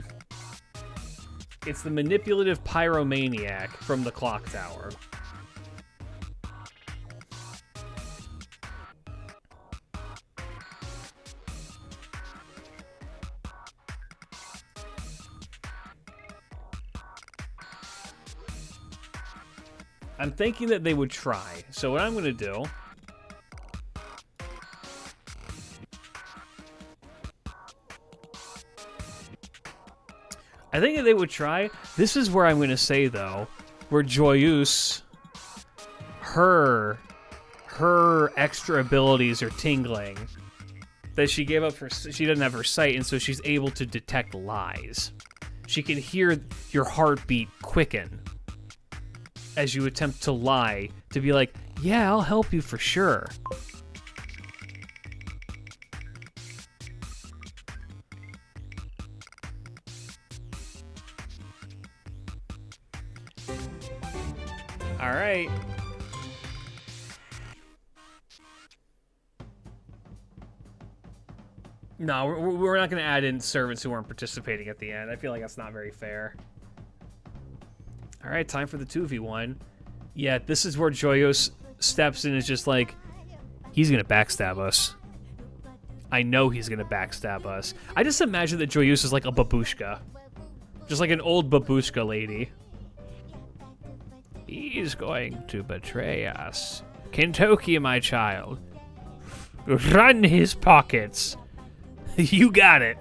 It's the manipulative Pyromaniac from the Clock Tower. I'm thinking that they would try. So what I'm going to do... I think that they would try. This is where I'm going to say, though, where Joyous, her extra abilities are tingling. That she gave up she doesn't have her sight, and so she's able to detect lies. She can hear your heartbeat quicken as you attempt to lie, to be like, yeah, I'll help you for sure. All right. No, we're not going to add in servants who weren't participating at the end. I feel like that's not very fair. All right, time for the 2v1. Yeah, this is where Joyous steps in and is just like, he's going to backstab us. I know he's going to backstab us. I just imagine that Joyous is like a babushka. Just like an old babushka lady. He's going to betray us. Kintoki, my child. Run his pockets. You got it.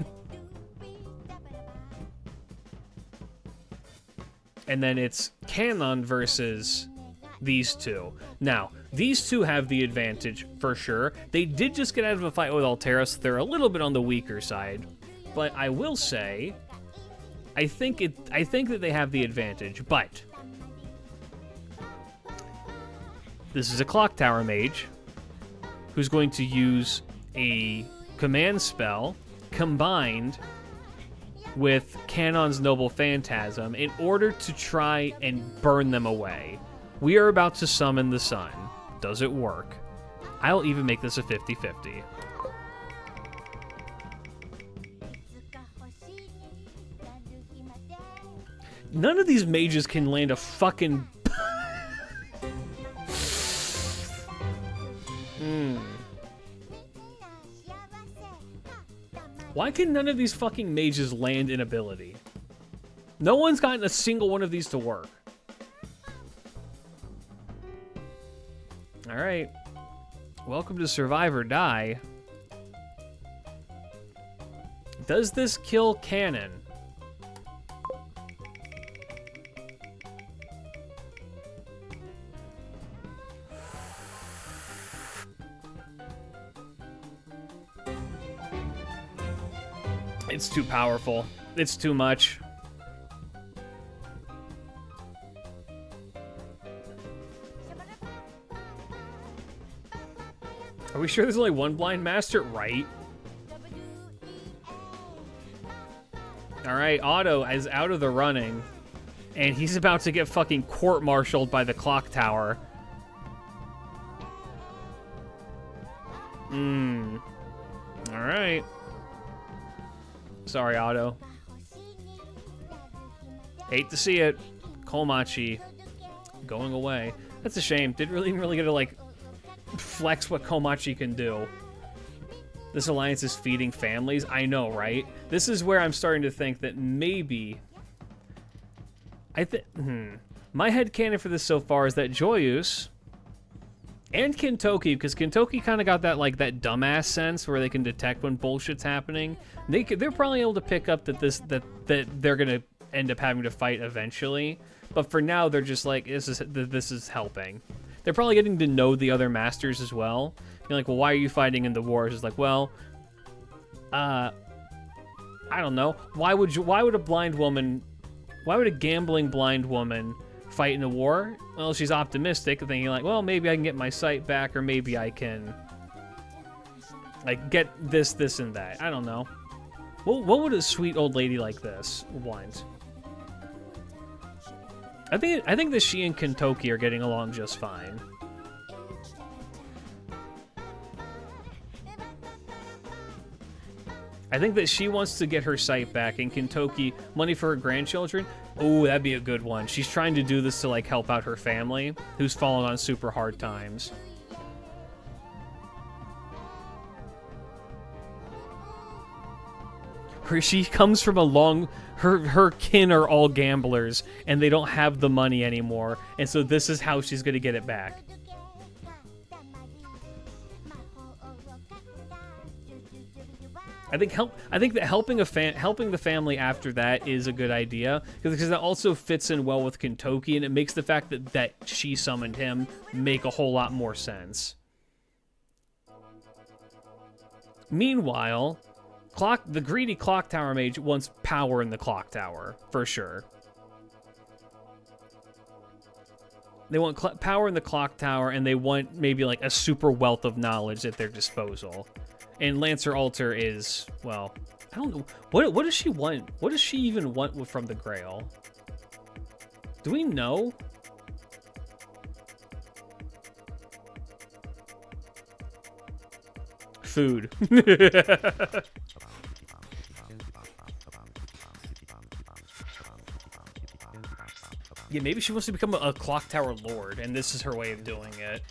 And then it's Canon versus these two. Now, these two have the advantage for sure. They did just get out of a fight with Altera, so they're a little bit on the weaker side. But I will say, I think that they have the advantage, but this is a clock tower mage who's going to use a command spell combined with Canon's Noble Phantasm in order to try and burn them away. We are about to summon the sun. Does it work? I'll even make this a 50-50. None of these mages can land a fucking... Why can none of these fucking mages land an ability? No one's gotten a single one of these to work. Alright. Welcome to Survive or Die. Does this kill Canon? It's too powerful. It's too much. Are we sure there's only one blind master? Right. Alright, Otto is out of the running. And he's about to get fucking court-martialed by the clock tower. Alright. Sorry, Otto. Hate to see it. Komachi going away. That's a shame. Didn't really get to, like, flex what Komachi can do. This alliance is feeding families. I know, right? This is where I'm starting to think that maybe... My headcanon for this so far is that Joyous and Kintoki, because Kintoki kind of got that, like, that dumbass sense where they can detect when bullshit's happening. They're probably able to pick up that they're gonna end up having to fight eventually. But for now, they're just like, this is helping. They're probably getting to know the other masters as well. You're like, well, why are you fighting in the wars? It's like, well, I don't know. Why would a gambling blind woman fight in a war? Well, she's optimistic, thinking like, well, maybe I can get my sight back, or maybe I can, like, get this, and that. I don't know. What would a sweet old lady like this want? I think that she and Kintoki are getting along just fine. I think that she wants to get her sight back, and Kintoki, money for her grandchildren. Oh, that'd be a good one. She's trying to do this to, like, help out her family, who's fallen on super hard times. She comes from a long... Her kin are all gamblers, and they don't have the money anymore, and so this is how she's gonna get it back. I think that helping the family after that is a good idea, because that also fits in well with Kintoki, and it makes the fact that she summoned him make a whole lot more sense. Meanwhile, the greedy clock tower mage wants power in the clock tower, for sure. They want power in the clock tower, and they want maybe like a super wealth of knowledge at their disposal. And Lancer Alter is, well, I don't know. What does she want? What does she even want from the Grail? Do we know? food. Yeah, maybe she wants to become a clock tower lord, and this is her way of doing it.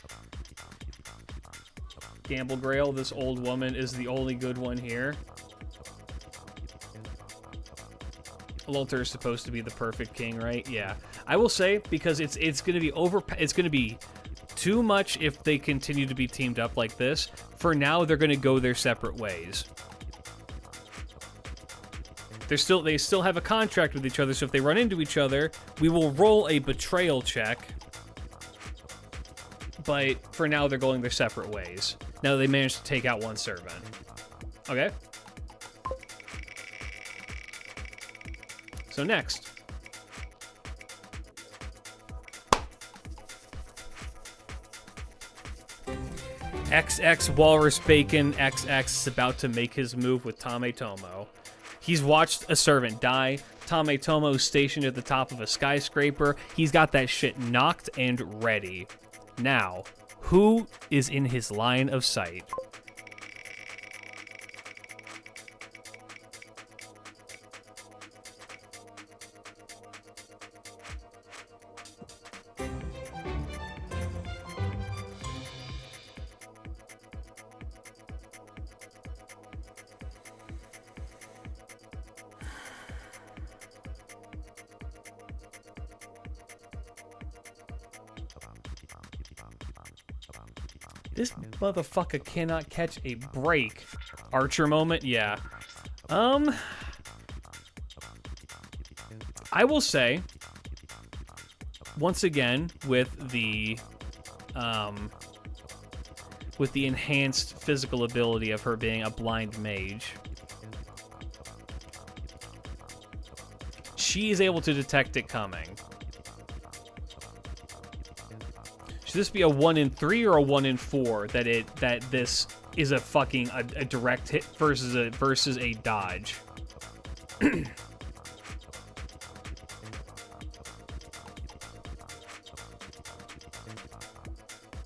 Gamble Grail, this old woman, is the only good one here. Altera is supposed to be the perfect king, right? Yeah. I will say, because it's gonna be it's gonna be too much if they continue to be teamed up like this. For now, they're gonna go their separate ways. They still have a contract with each other, so if they run into each other, we will roll a betrayal check. But for now, they're going their separate ways. Now they managed to take out one servant. Okay. So next. XX Walrus Bacon XX is about to make his move with Tommo. He's watched a servant die. Tommo's stationed at the top of a skyscraper. He's got that shit knocked and ready. Now, who is in his line of sight? This motherfucker cannot catch a break. Archer moment? Yeah. I will say, once again, with the enhanced physical ability of her being a blind mage, she is able to detect it coming. Should this be a 1 in 3 or a 1 in 4 that this is a fucking a direct hit versus a dodge?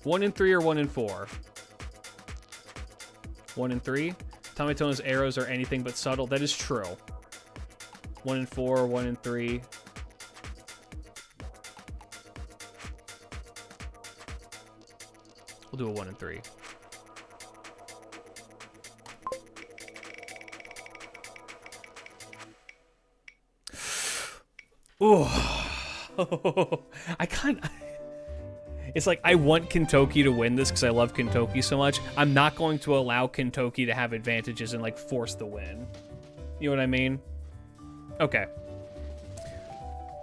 1 in 3 or 1 in 4? 1 in 3? Tomato's arrows are anything but subtle. That is true. 1 in 4, 1 in 3. We'll do a 1 in 3. Ooh. I kind of... It's like, I want Kintoki to win this because I love Kintoki so much. I'm not going to allow Kintoki to have advantages and, like, force the win. You know what I mean? Okay.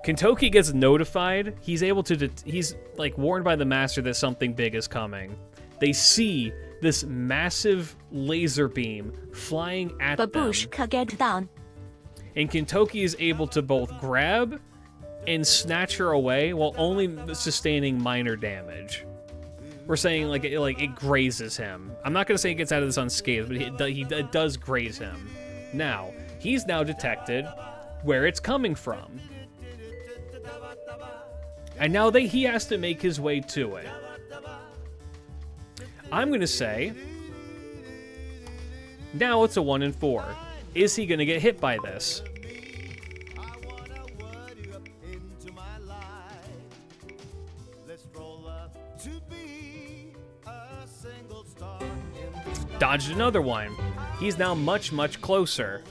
Kintoki gets notified. He's able to... he's, like, warned by the master that something big is coming. They see this massive laser beam flying at them. Babushka, get down. And Kintoki is able to both grab and snatch her away while only sustaining minor damage. We're saying, like, it grazes him. I'm not going to say it gets out of this unscathed, but it does graze him. Now, he's now detected where it's coming from. And now he has to make his way to it. I'm going to say, now it's a 1 in 4. Is he going to get hit by this? Dodged another one. He's now much, much closer.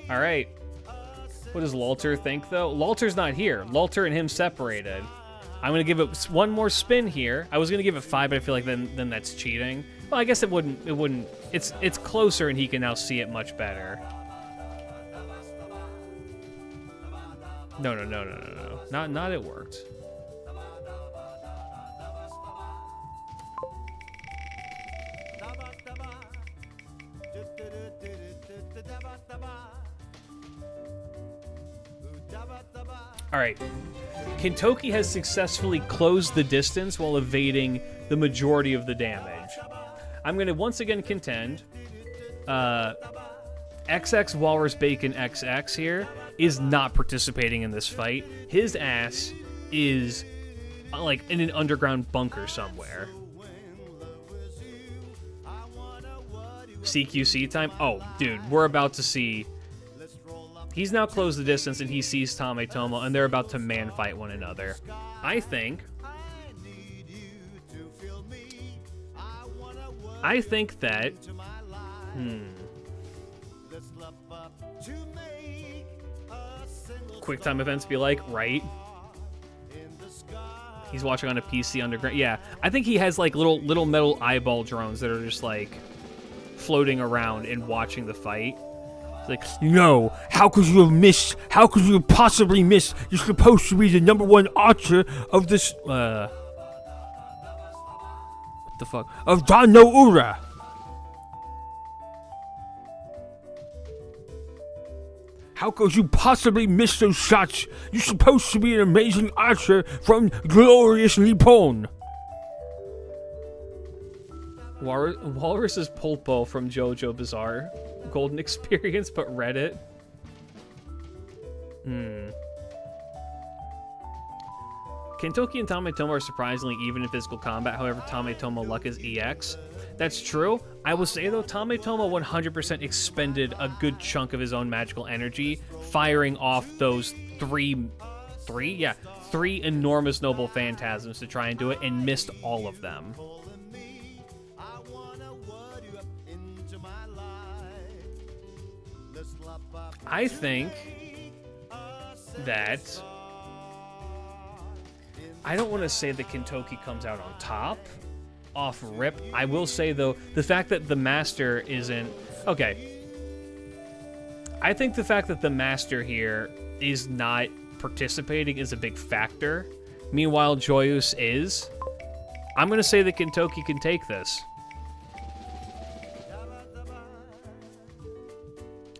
All right. What does Altera think, though? Alter's not here. Altera and him separated. I'm going to give it one more spin here. I was going to give it 5, but I feel like then that's cheating. Well, I guess it wouldn't. It's closer, and he can now see it much better. No. Not it worked. All right. Kintoki has successfully closed the distance while evading the majority of the damage. I'm going to once again contend XX Walrus Bacon XX here is not participating in this fight. His ass is like in an underground bunker somewhere. CQC time? Oh, dude, we're about to see... He's now closed the distance and he sees Tommo, and they're about to man-fight one another. I think that... Quick time events be like, right? He's watching on a PC underground. Yeah, I think he has like little metal eyeball drones that are just like floating around and watching the fight. It's like, no, how could you have missed? How could you have possibly missed? You're supposed to be the #1 archer of this. What the fuck? Of Dano Ura. How could you possibly miss those shots? You're supposed to be an amazing archer from glorious Nippon. Walrus's Pulpo from JoJo Bizarre. Golden Experience, but Reddit. Kintoki and Tommo are surprisingly even in physical combat. However, Tommo luck is EX. That's true. I will say, though, Tommo 100% expended a good chunk of his own magical energy firing off those three enormous noble phantasms to try and do it, and missed all of them. I think that... I don't want to say that Kintoki comes out on top off rip. I will say, though, the fact that the Master isn't... Okay. I think the fact that the Master here is not participating is a big factor. Meanwhile, Joyous is. I'm going to say that Kintoki can take this.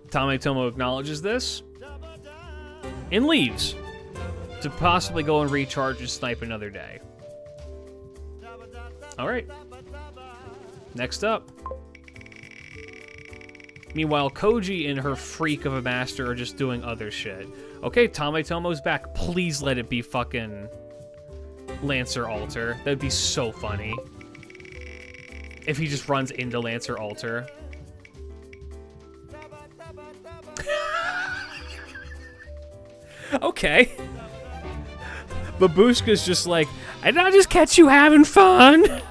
Tommo acknowledges this and leaves to possibly go and recharge and snipe another day. Alright. Next up. Meanwhile, Koji and her freak of a master are just doing other shit. Okay, Tommo's back. Please let it be fucking Lancer Alter. That'd be so funny. If he just runs into Lancer Alter. Okay. Babushka's just like, I did not just catch you having fun.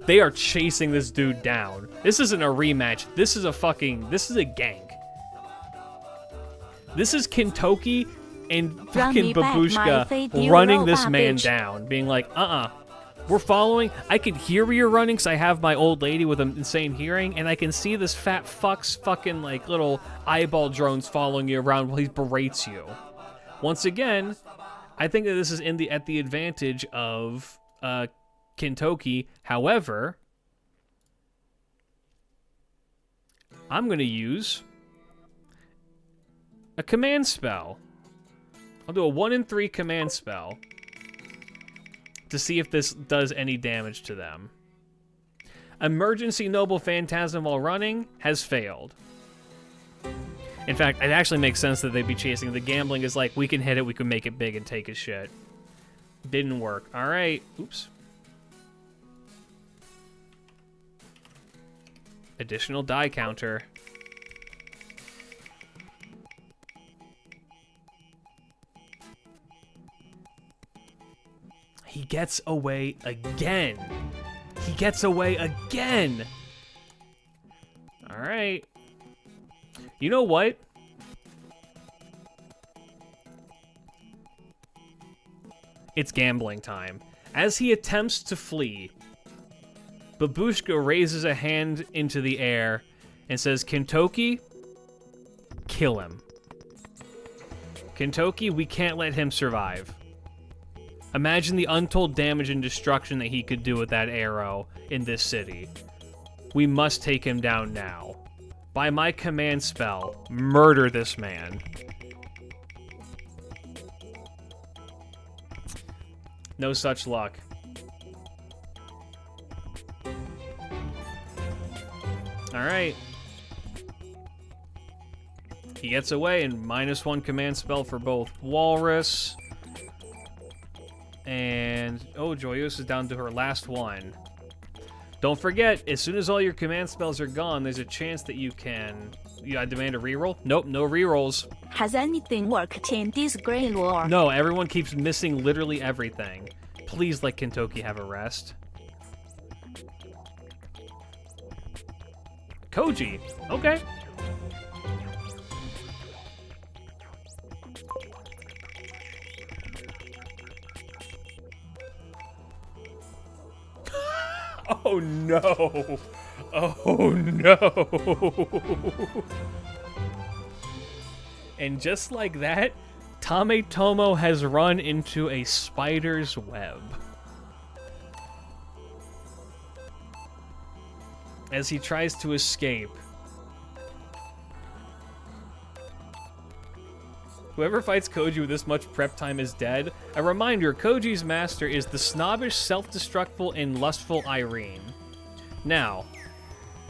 They are chasing this dude down. This isn't a rematch. This is a gank. This is Kintoki and fucking Babushka running this man down, being like, we're following. I can hear where you're running because I have my old lady with an insane hearing, and I can see this fat fuck's fucking like little eyeball drones following you around while he berates you. Once again, I think that this is at the advantage of Kintoki. However, I'm going to use a command spell. I'll do a 1 in 3 command spell to see if this does any damage to them. Emergency Noble Phantasm while running has failed. In fact, it actually makes sense that they'd be chasing. The gambling is like, we can hit it, we can make it big and take his shit. Didn't work. All right. Oops. Additional die counter. He gets away again. He gets away again. All right. You know what? It's gambling time. As he attempts to flee, Babushka raises a hand into the air and says, Kintoki, kill him. Kintoki, we can't let him survive. Imagine the untold damage and destruction that he could do with that arrow in this city. We must take him down now. By my command spell, murder this man. No such luck. Alright. He gets away, and -1 command spell for both Walrus. And, oh, Joyous is down to her last one. Don't forget, as soon as all your command spells are gone, there's a chance that you can... I demand a reroll? Nope, no rerolls. Has anything worked in this Grail war? No, everyone keeps missing literally everything. Please let Kintoki have a rest. Koji, okay. Oh no! Oh no! And just like that, Tommo has run into a spider's web. As he tries to escape. Whoever fights Koji with this much prep time is dead. A reminder, Koji's master is the snobbish, self-destructful, and lustful Irene. Now,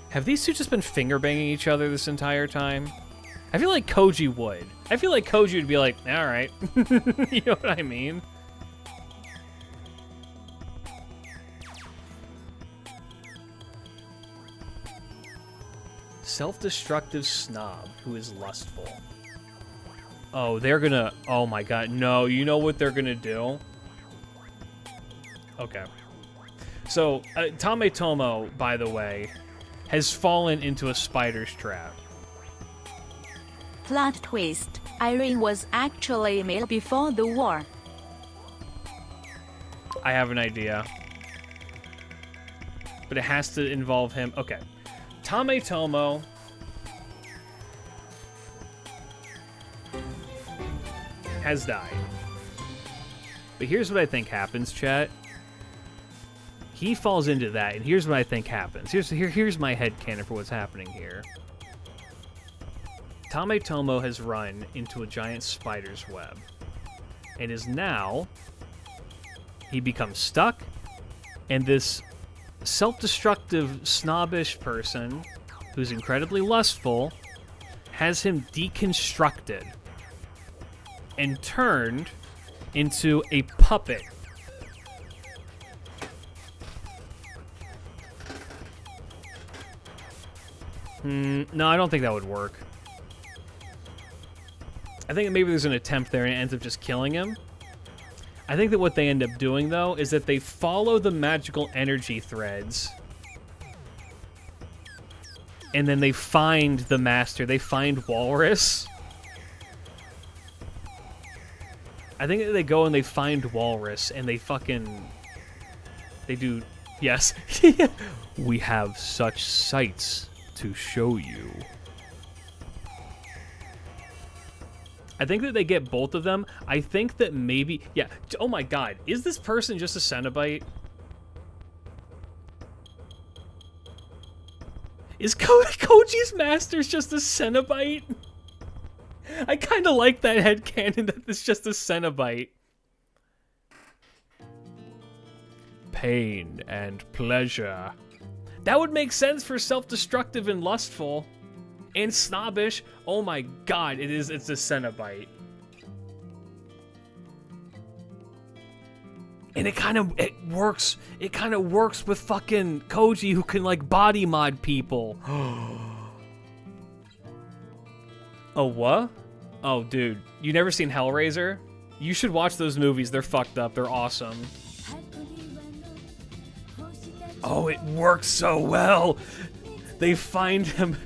have these two just been finger-banging each other this entire time? I feel like Koji would. I feel like Koji would be like, alright. You know what I mean? Self-destructive snob who is lustful. Oh, they're gonna... Oh my god, no. You know what they're gonna do? Okay. So, Tommo, by the way, has fallen into a spider's trap. Plot twist. Irene was actually male before the war. I have an idea. But it has to involve him. Okay. Tommo has died. But here's what I think happens, chat. He falls into that, and here's what I think happens. Here's my headcanon for what's happening here. Tommo has run into a giant spider's web. And is now... He becomes stuck, and this self-destructive, snobbish person, who's incredibly lustful, has him deconstructed and turned into a puppet. No, I don't think that would work. I think maybe there's an attempt there and it ends up just killing him. I think that what they end up doing, though, is that they follow the magical energy threads. And then they find the master. They find Walrus. I think that they go and they find Walrus and they fucking... They do... Yes. We have such sights to show you. I think that they get both of them. I think that maybe... Yeah. Oh my god. Is this person just a Cenobite? Is Koji's master's just a Cenobite? I kind of like that headcanon that it's just a Cenobite. Pain and pleasure. That would make sense for self-destructive and lustful. And snobbish. Oh my god, it's a Cenobite. And it kind of works with fucking Koji, who can like body mod people. Oh, what? Oh, dude. You never seen Hellraiser? You should watch those movies. They're fucked up. They're awesome. Oh, it works so well. They find him.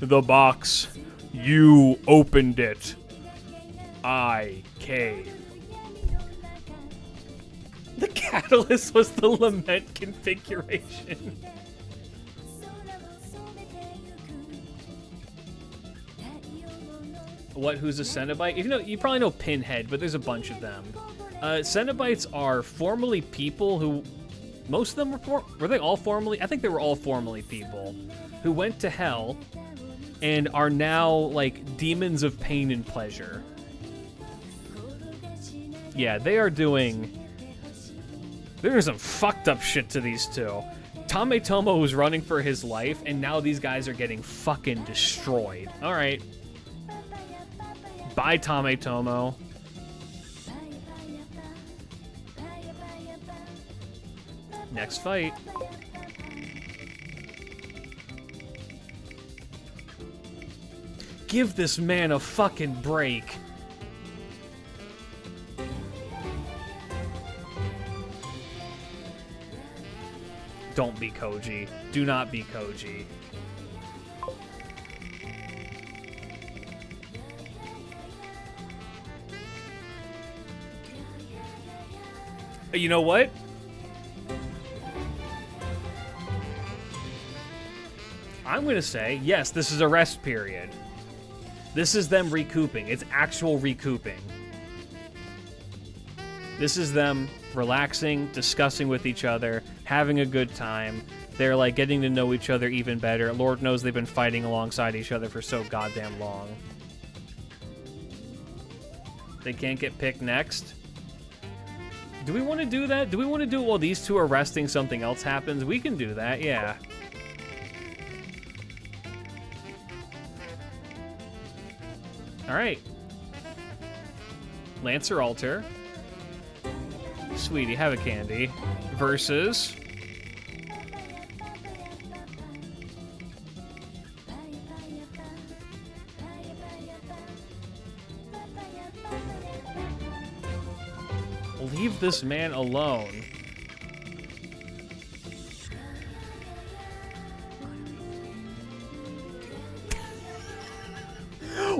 The box. You opened it. I came. The catalyst was the lament configuration. What? Who's a Cenobite? You probably know Pinhead, but there's a bunch of them. Cenobites are formerly people who... Most of them were they all formerly? I think they were all formerly people who went to hell and are now, like, demons of pain and pleasure. Yeah, they are doing... There's some fucked up shit to these two. Tommo was running for his life, and now these guys are getting fucking destroyed. Alright. Bye, Tommo. Next fight. Give this man a fucking break. Don't be Koji. Do not be Koji. You know what? I'm gonna say, yes, this is a rest period. This is them recouping. It's actual recouping. This is them relaxing, discussing with each other, having a good time. They're like getting to know each other even better. Lord knows they've been fighting alongside each other for so goddamn long. They can't get picked next. Do we want to do that? Do we want to do it while these two are resting, something else happens? We can do that, yeah. Alright. Lancer Alter. Sweetie, have a candy. Versus... Leave this man alone.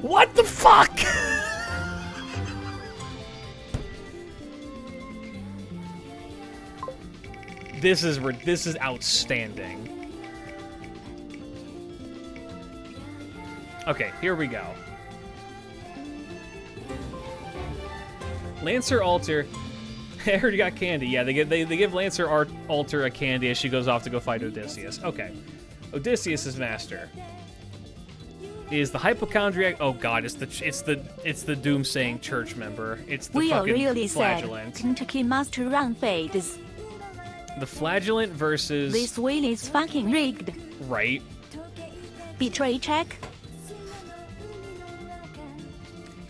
What the fuck? This is outstanding. Okay, here we go. Lancer Alter. I heard you got candy. Yeah, they give Lancer Alter a candy as she goes off to go fight Odysseus. Okay. Odysseus' master is the hypochondriac. Oh god, it's the doomsaying church member. It's the fucking really flagellant. Kintoki must run fades. The flagellant versus This wheel is fucking rigged. Right. Betray check.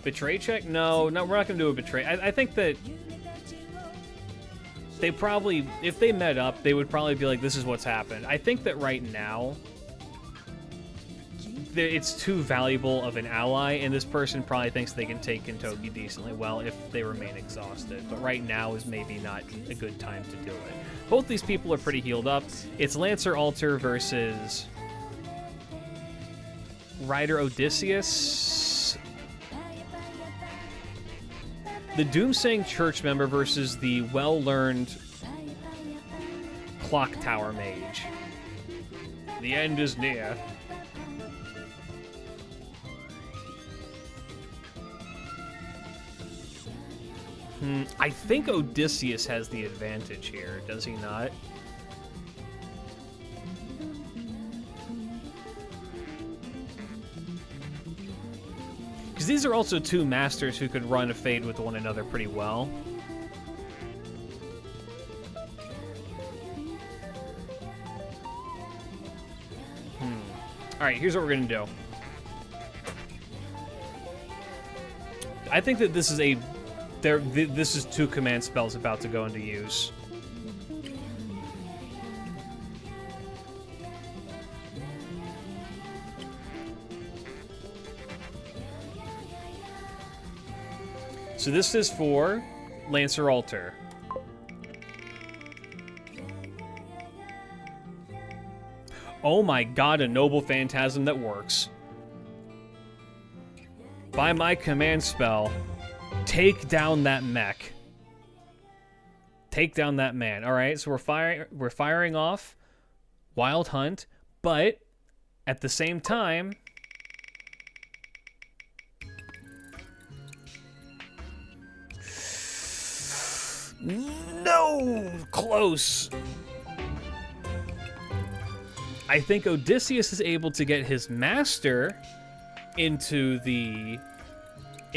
Betray check? No, we're not gonna do a betray. I think that they probably, if they met up, they would probably be like, this is what's happened. I think that right now, it's too valuable of an ally, and this person probably thinks they can take Kintoki decently well if they remain exhausted. But right now is maybe not a good time to do it. Both these people are pretty healed up. It's Lancer Alter versus Rider Odysseus. The Doomsaying Church member versus the well-learned Clock Tower mage. The end is near. I think Odysseus has the advantage here, does he not? Because these are also two masters who could run a fade with one another pretty well. Alright, here's what we're going to do. I think that this is this is two command spells about to go into use. So this is for Lancer Alter. Oh my god, a noble phantasm that works. By my command spell, take down that mech. Take down that man. All right, so we're firing off Wild Hunt, but at the same time, no, close. I think Odysseus is able to get his master into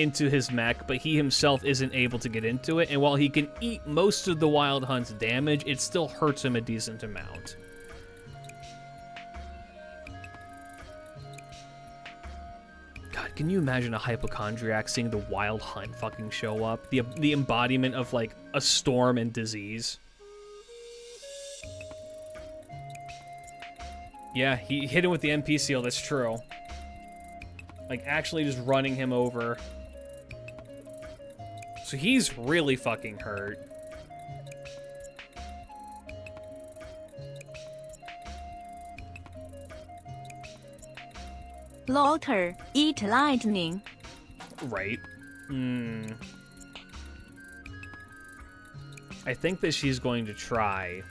his mech, but he himself isn't able to get into it, and while he can eat most of the Wild Hunt's damage, it still hurts him a decent amount. God Can you imagine a hypochondriac seeing the Wild Hunt fucking show up? The embodiment of, like, a storm and disease. Yeah, he hit him with the MP seal, that's true. Like, actually just running him over. So he's really fucking hurt. Laughter, eat lightning. Right. I think that she's going to try.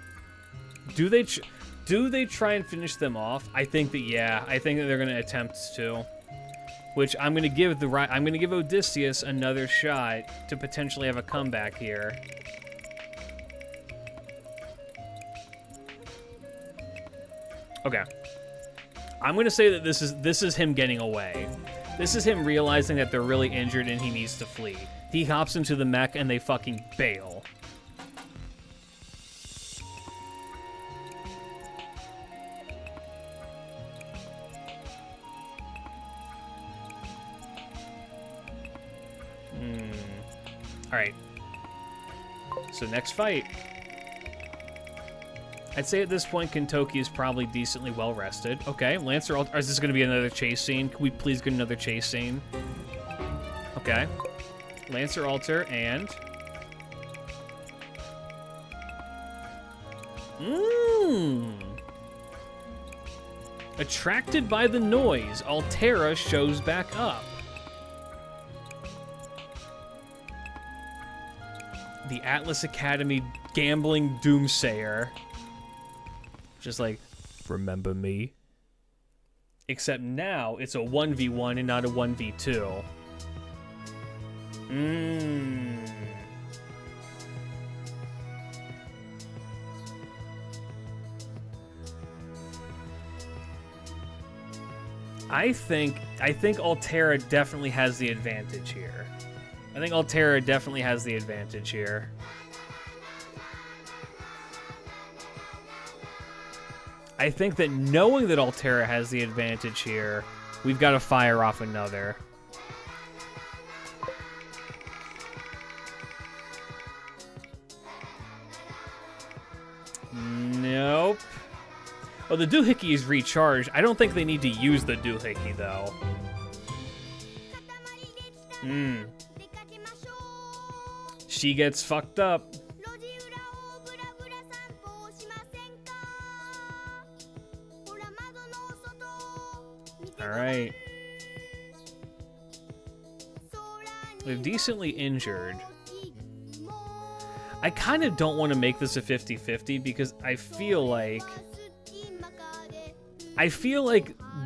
Do they try and finish them off? I think that, yeah. I think that they're going to attempt to. Which I'm going to give I'm going to give Odysseus another shot to potentially have a comeback here. Okay. I'm going to say that this is him getting away. This is him realizing that they're really injured and he needs to flee. He hops into the mech and they fucking bail. Alright. So next fight. I'd say at this point, Kintoki is probably decently well rested. Okay, Lancer Alter. Is this going to be another chase scene? Can we please get another chase scene? Okay. Lancer Alter and... Attracted by the noise, Altera shows back up. The Atlas Academy gambling Doomsayer. Just like, remember me? Except now, it's a 1v1 and not a 1v2. I think Altera definitely has the advantage here. I think Altera definitely has the advantage here. I think that knowing that Altera has the advantage here, we've got to fire off another. Nope. Oh, the doohickey is recharged. I don't think they need to use the doohickey, though. She gets fucked up. Alright. They're decently injured. I kind of don't want to make this a 50-50 because I feel like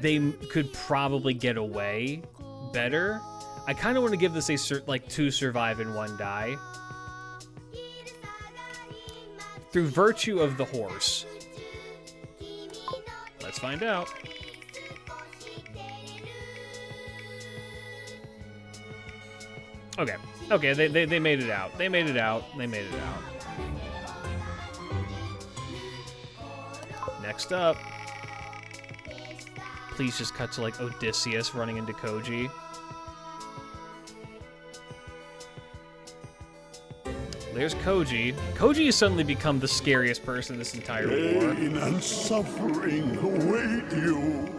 they could probably get away better. I kind of want to give this a like 2 survive and 1 die. Through virtue of the horse. Let's find out. Okay. Okay, they made it out. They made it out. They made it out. Next up. Please just cut to, like, Odysseus running into Koji. There's Koji. Koji has suddenly become the scariest person in this entire war. Pain and suffering await you.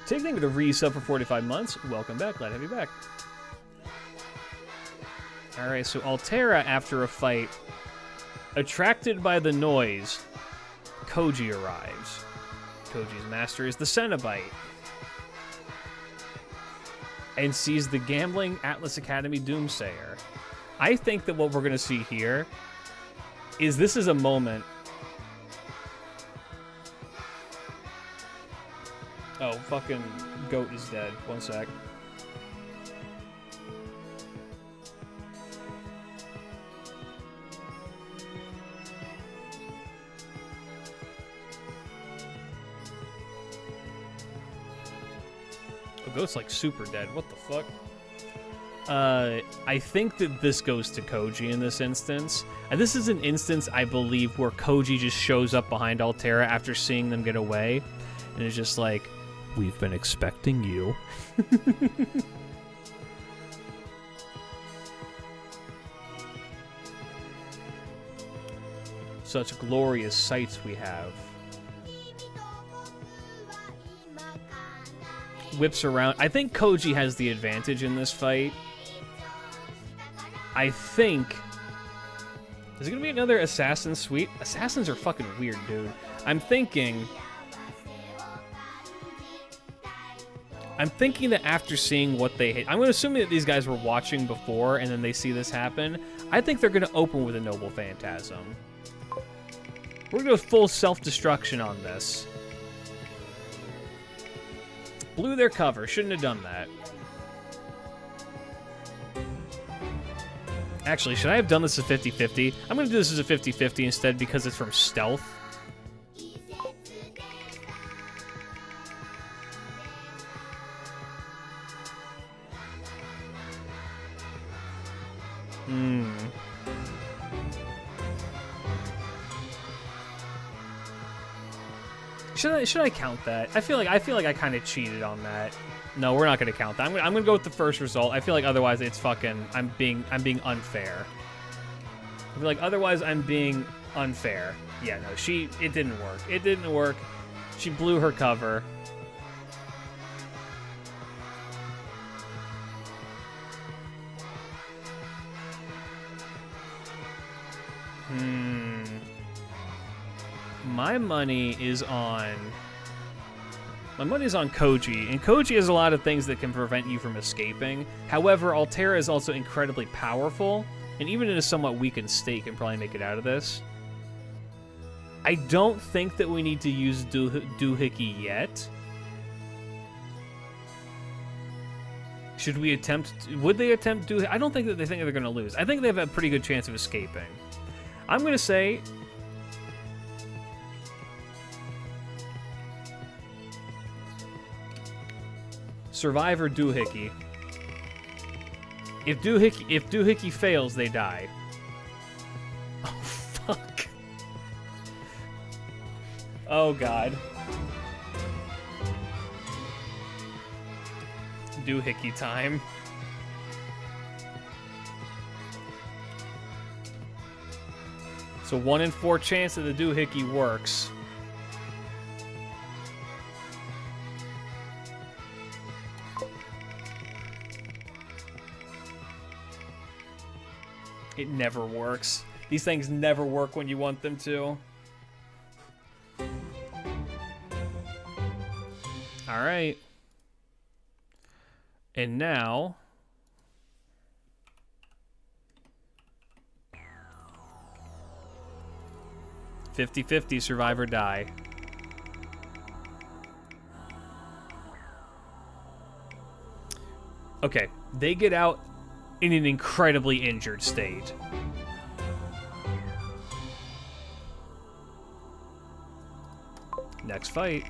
Thank you for the resub for 45 months. Welcome back. Glad to have you back. Alright, so Altera, after a fight, attracted by the noise, Koji arrives. Koji's master is the Cenobite. And sees the gambling Atlas Academy Doomsayer. I think that what we're going to see here is this is a moment... Oh, fucking goat is dead. One sec. Oh, goat's like super dead. What the fuck? I think that this goes to Koji in this instance. And this is an instance, I believe, where Koji just shows up behind Altera after seeing them get away. And is just like, we've been expecting you. Such glorious sights we have. Whips around. I think Koji has the advantage in this fight. I think... Is it going to be another assassin sweep? Assassins are fucking weird, dude. I'm thinking that after seeing what they hit... I'm going to assume that these guys were watching before, and then they see this happen. I think they're going to open with a Noble Phantasm. We're going to go full self-destruction on this. Blew their cover. Shouldn't have done that. Actually, should I have done this as 50-50? I'm going to do this as a 50-50 instead because it's from stealth. Should I count that? I feel like I kind of cheated on that. No, we're not going to count that. I'm going to go with the first result. I feel like otherwise it's fucking... I'm being unfair. I feel like otherwise I'm being unfair. Yeah, no, it didn't work. It didn't work. She blew her cover. My money is on Koji, and Koji has a lot of things that can prevent you from escaping. However, Altera is also incredibly powerful, and even in a somewhat weakened state can probably make it out of this. I don't think that we need to use doohickey yet. Should we attempt... Would they attempt doohickey? I don't think that they think they're going to lose. I think they have a pretty good chance of escaping. I'm going to say... Survivor doohickey. If doohickey fails, they die. Oh fuck. Oh god. Doohickey time. So 1 in 4 chance that the doohickey works. It never works. These things never work when you want them to. Alright. And now... 50-50, survive or die. Okay, they get out in an incredibly injured state. Next fight.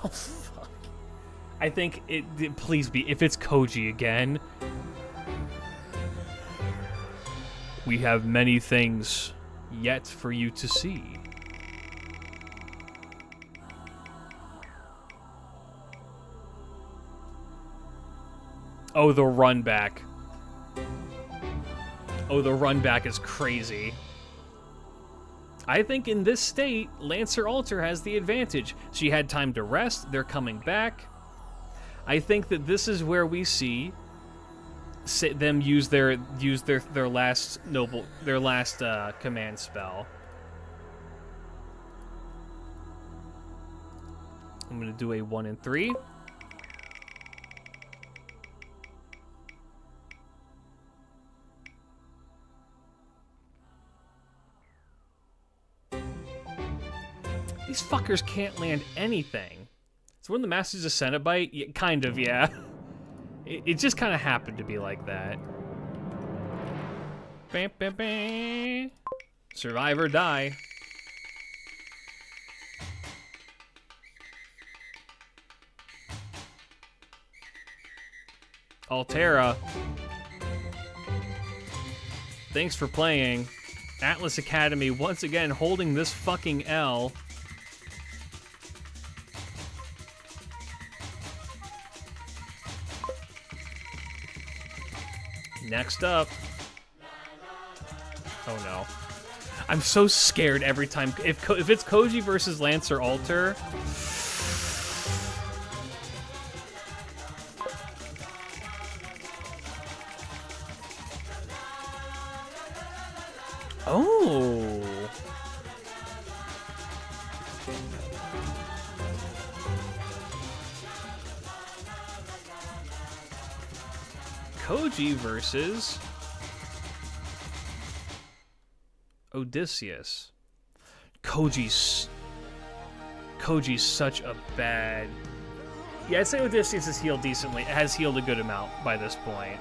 Oh, fuck. I think it please be, if it's Koji again. We have many things yet for you to see. Oh, the run back. Oh, the run back is crazy. I think in this state, Lancer Alter has the advantage. She had time to rest. They're coming back. I think that this is where we see them use their last command spell. I'm gonna do a 1 in 3. These fuckers can't land anything. So when the Masters of Cenobite, yeah, kind of, yeah. It just kind of happened to be like that. Bam, bam, bam. Survive or die. Altera. Thanks for playing. Atlas Academy once again holding this fucking L. Next up. Oh no. I'm so scared every time. If it's Koji versus Lancer Alter. Oh. Koji versus Odysseus. Koji's such a bad... Yeah, I'd say Odysseus has healed decently. Has healed a good amount by this point.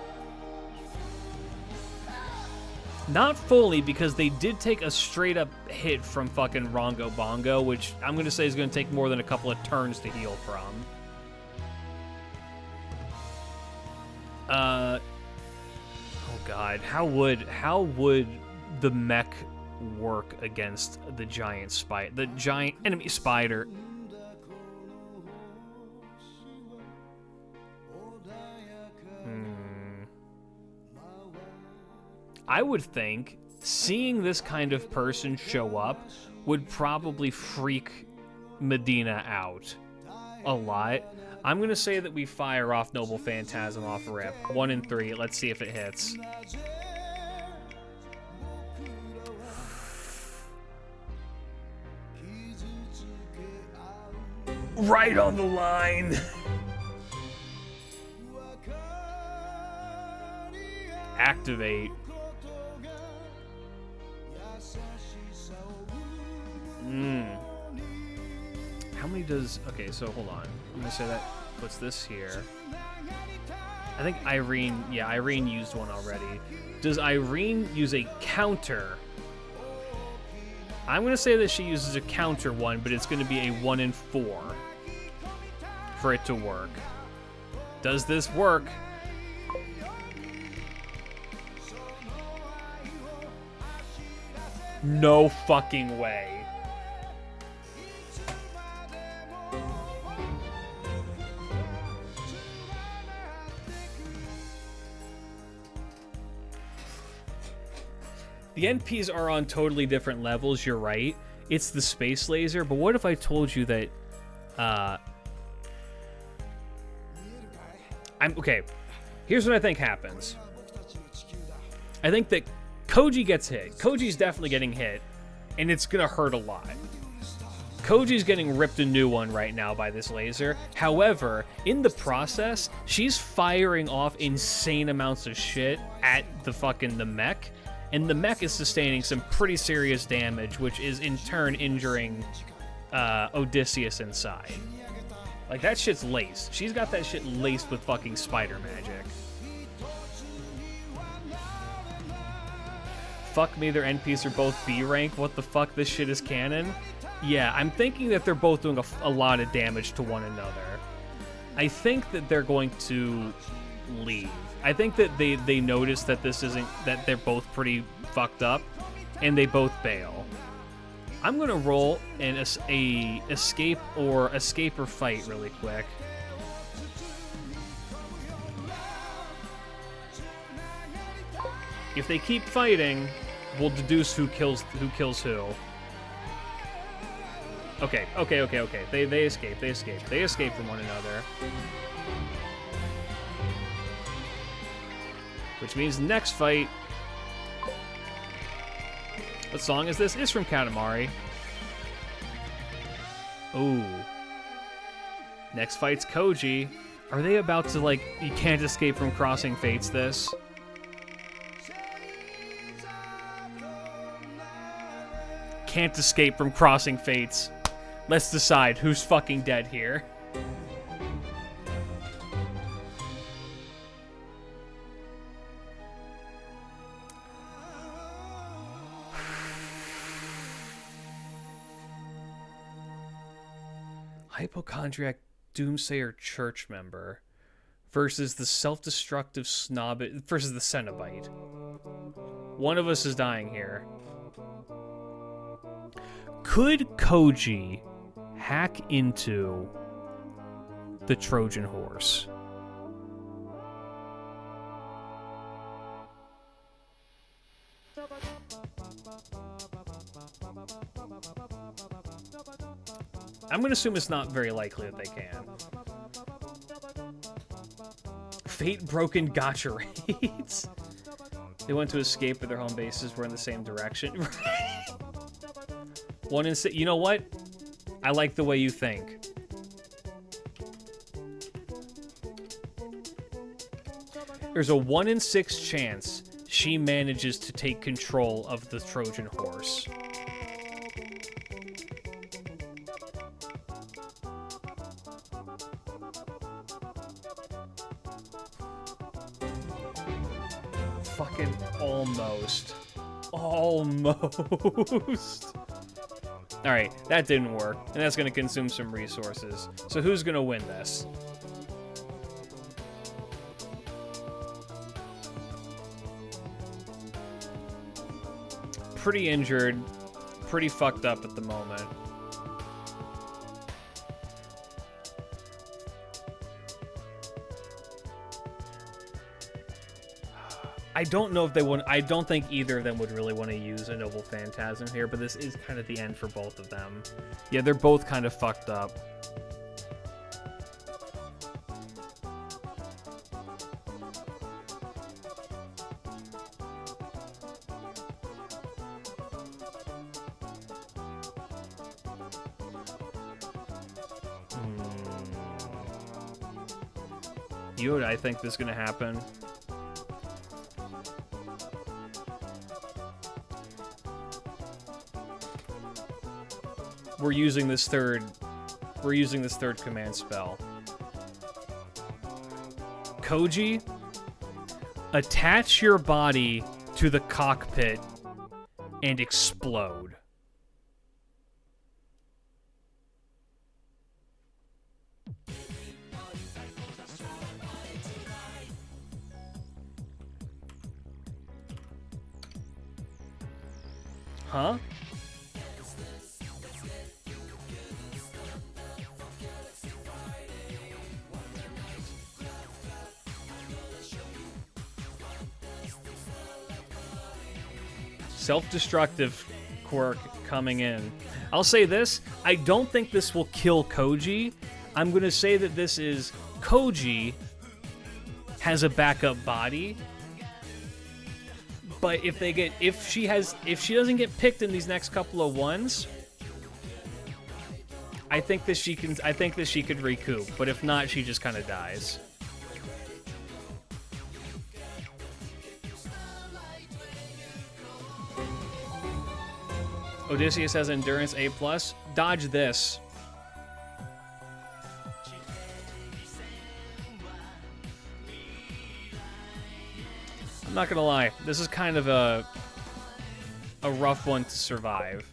Not fully, because they did take a straight-up hit from fucking Rongo Bongo, which I'm going to say is going to take more than a couple of turns to heal from. Oh god, how would the mech work against the giant enemy spider? I would think seeing this kind of person show up would probably freak Medina out a lot. I'm going to say that we fire off Noble Phantasm off rip. 1 and 3. Let's see if it hits. Right on the line. Activate. How many does... Okay, so hold on. I'm going to say that puts this here. I think Irene... Yeah, Irene used one already. Does Irene use a counter? I'm going to say that she uses a counter one, but it's going to be a 1 and 4 for it to work. Does this work? No fucking way. The NPs are on totally different levels, you're right. It's the space laser, but what if I told you that... Okay, here's what I think happens. I think that Koji gets hit. Koji's definitely getting hit, and it's gonna hurt a lot. Koji's getting ripped a new one right now by this laser. However, in the process, she's firing off insane amounts of shit at the mech, and the mech is sustaining some pretty serious damage, which is in turn injuring Odysseus inside. Like, that shit's laced. She's got that shit laced with fucking spider magic. Fuck me, their NPs are both B rank. What the fuck, this shit is canon? Yeah, I'm thinking that they're both doing a lot of damage to one another. I think that they're going to leave. I think that they notice that this isn't... that they're both pretty fucked up, and they both bail. I'm gonna roll an escape or fight really quick. If they keep fighting, we'll deduce who kills who. Okay. They escape. They escape from one another. Which means next fight... What song is this? It's from Katamari. Ooh. Next fight's Koji. Are they about to, like, you can't escape from crossing fates this? Can't escape from crossing fates. Let's decide who's fucking dead here. Hypochondriac Doomsayer church member versus the self-destructive Snobbit versus the Cenobite. One of us is dying here. Could Koji hack into the Trojan horse? I'm going to assume it's not very likely that they can. Fate-broken gotcha raids. They went to escape, but their home bases were in the same direction. 1 in 6. You know what? I like the way you think. There's a 1 in 6 chance she manages to take control of the Trojan horse. Fucking almost. Almost. Alright, that didn't work. And that's going to consume some resources. So who's going to win this? Pretty injured. Pretty fucked up at the moment. I don't know if they would. I don't think either of them would really want to use a Noble Phantasm here, but this is kind of the end for both of them. Yeah, they're both kind of fucked up. You, I think this is going to happen. We're using this third command spell. Koji, attach your body to the cockpit and explode. Huh? Self-destructive quirk coming in. I'll say this, I don't think this will kill Koji. I'm going to say that this is Koji has a backup body. But if she doesn't get picked in these next couple of ones, I think that she could recoup. But if not, she just kind of dies. Odysseus has endurance A+. Dodge this. I'm not gonna lie, this is kind of a rough one to survive.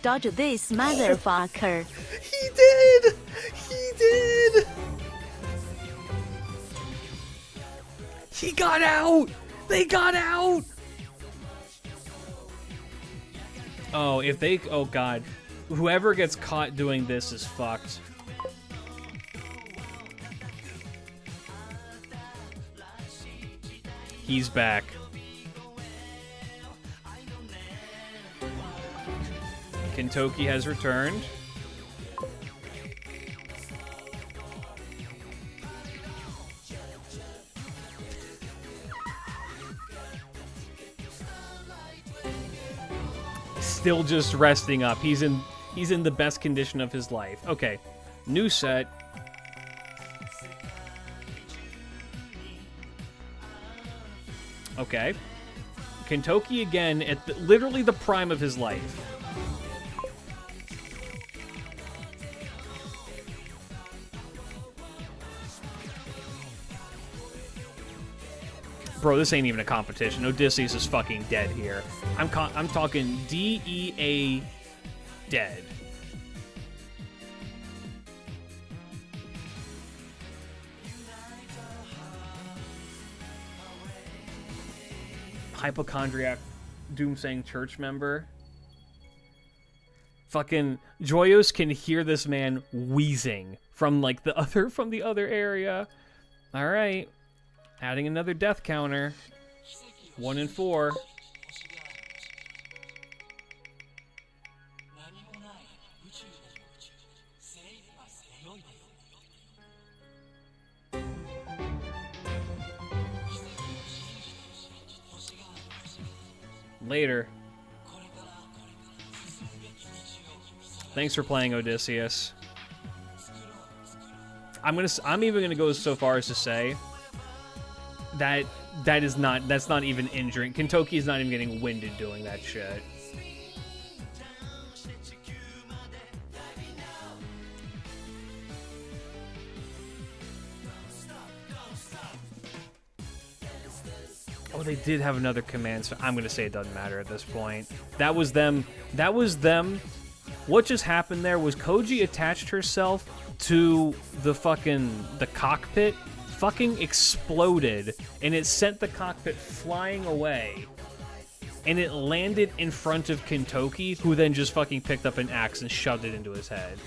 Dodge this, motherfucker. He did! He did! He got out! They got out! Oh, oh god. Whoever gets caught doing this is fucked. He's back. Kintoki has returned. Still just resting up. He's in the best condition of his life. Okay. New set. Okay. Kintoki again at literally the prime of his life. Bro, this ain't even a competition. Odysseus is fucking dead here. I'm talking DEA dead. hypochondriac doomsaying church member. Fucking Joyos can hear this man wheezing from like the other area. All right, adding another death counter. 1 in 4. Later. Thanks for playing, Odysseus. I'm even gonna go so far as to say that that's not even injuring. Kintoki is not even getting winded doing that shit. Oh, they did have another command, so I'm gonna say it doesn't matter at this point. That was them. What just happened there was Koji attached herself to the cockpit, fucking exploded, and it sent the cockpit flying away. And it landed in front of Kintoki, who then just fucking picked up an axe and shoved it into his head.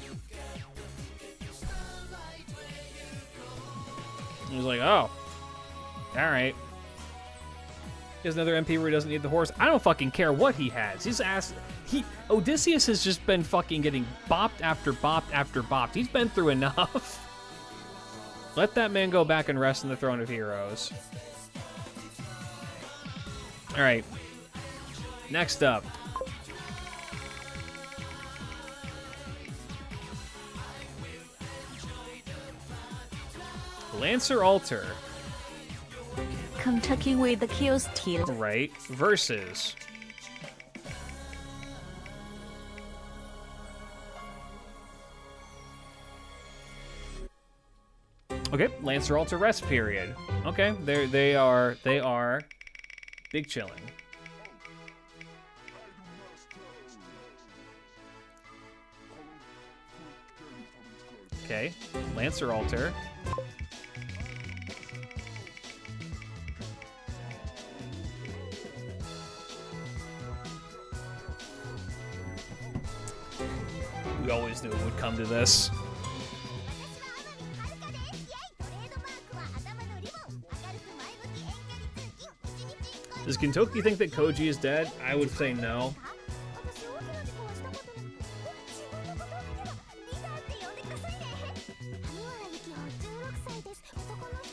He was like, oh, alright. He has another MP where he doesn't need the horse. I don't fucking care what he has. His ass... Odysseus has just been fucking getting bopped after bopped after bopped. He's been through enough. Let that man go back and rest in the throne of heroes. Alright. Next up. Lancer Alter. Kentucky with the kill steal. Right. Versus... Okay, Lancer Alter rest period. Okay, they are big chilling. Okay, Lancer Alter. We always knew it would come to this. Does Kintoki think that Koji is dead? I would say no.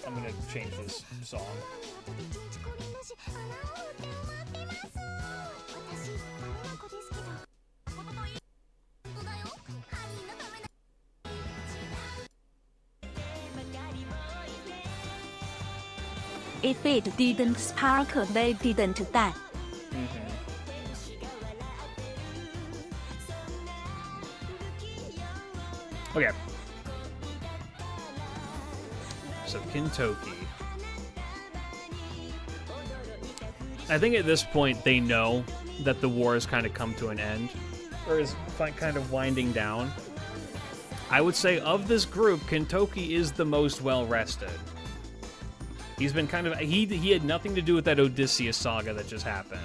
I'm gonna change this song. If it didn't sparkle, they didn't die. Okay. So Kintoki. I think at this point they know that the war has kind of come to an end, or is kind of winding down. I would say of this group, Kintoki is the most well rested. He's been kind of... He had nothing to do with that Odysseus saga that just happened.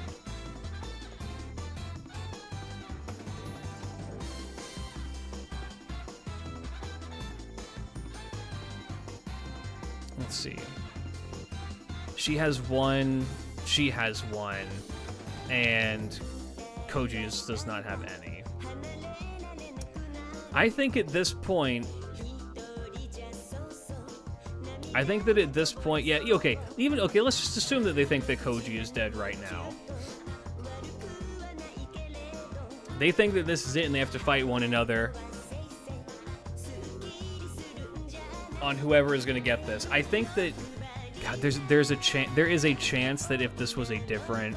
Let's see. She has one, and Koji does not have any. I think at this point... yeah, okay, let's just assume that they think that Koji is dead right now. They think that this is it and they have to fight one another on whoever is going to get this. I think that, God, there is a chance that if this was a different,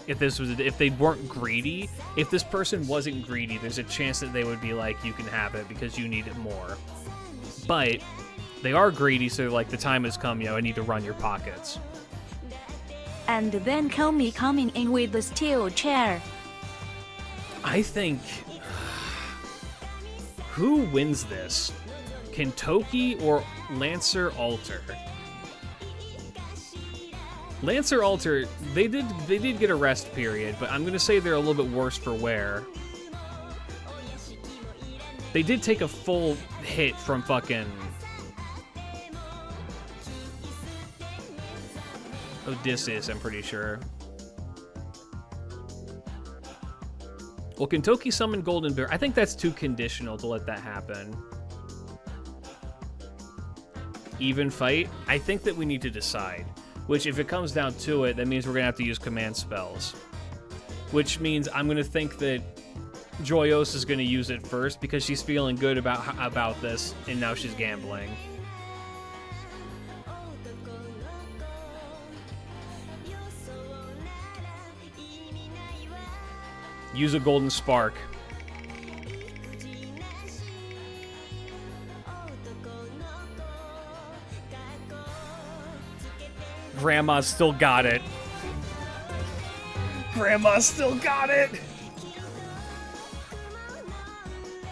if they weren't greedy, if this person wasn't greedy, there's a chance that they would be like, you can have it because you need it more. But they are greedy, so like the time has come, I need to run your pockets. And then Komi coming in with the steel chair. I think... Who wins this? Kintoki or Lancer Alter? Lancer Alter, they did get a rest period, but I'm gonna say they're a little bit worse for wear. They did take a full hit from fucking Odysseus, I'm pretty sure. Well, Kintoki summoned Golden Bear. I think that's too conditional to let that happen. Even fight? I think that we need to decide. Which, if it comes down to it, that means we're going to have to use command spells. Which means I'm going to think that Joyos is going to use it first because she's feeling good about this, and now she's gambling. Use a golden spark. Grandma's still got it. Grandma's still got it.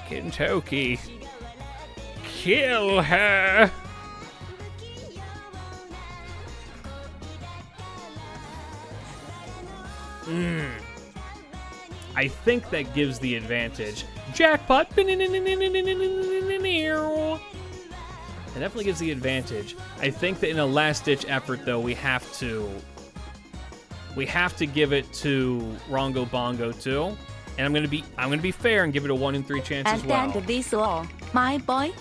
Kintoki. Kill her. I think that gives the advantage. Jackpot. It definitely gives the advantage. I think that in a last-ditch effort, though, we have to give it to Rongo Bongo too. And I'm gonna be fair and give it a 1 in 3 chance as well. And this all, my boy.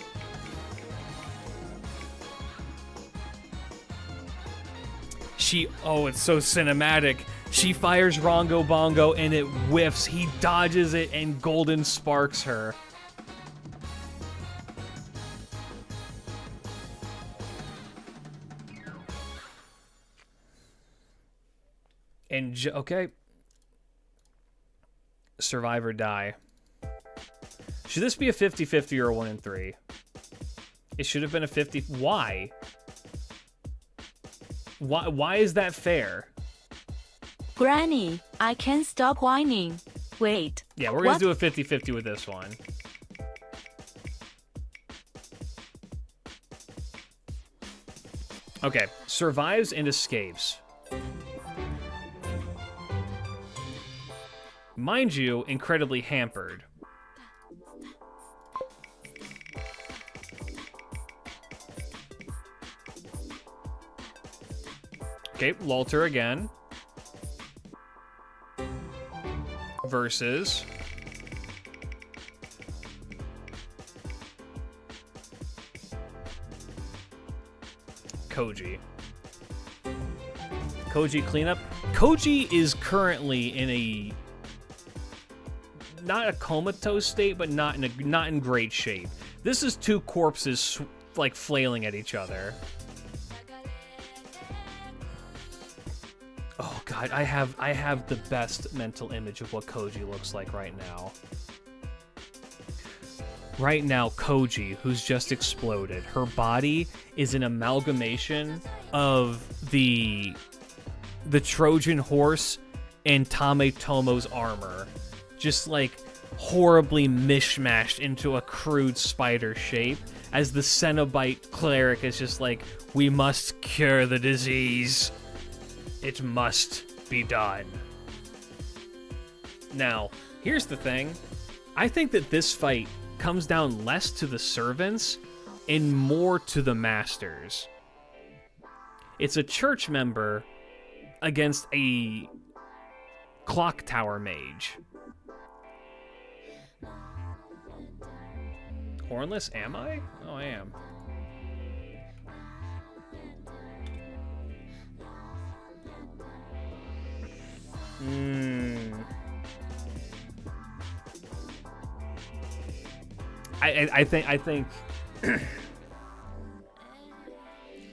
Oh, it's so cinematic. She fires Rongo Bongo and it whiffs. He dodges it and golden sparks her. And, okay. Survive or die. Should this be a 50-50 or a 1 in 3? It should have been a 50. Why? Why is that fair? Granny, I can't stop whining. Wait. Yeah, we're going to do a 50-50 with this one. Okay, survives and escapes. Mind you, incredibly hampered. Okay, Lalter again. Versus Koji. Koji cleanup. Koji is currently in a not a comatose state, but not in great shape. This is two corpses like flailing at each other. Oh god, I have the best mental image of what Koji looks like right now. Right now, Koji, who's just exploded, her body is an amalgamation of the Trojan horse and Tommo's armor. Just like horribly mishmashed into a crude spider shape, as the Cenobite cleric is just like, we must cure the disease. It must be done. Now, here's the thing. I think that this fight comes down less to the servants and more to the masters. It's a church member against a clock tower mage. Hornless, am I? Oh, I am. I think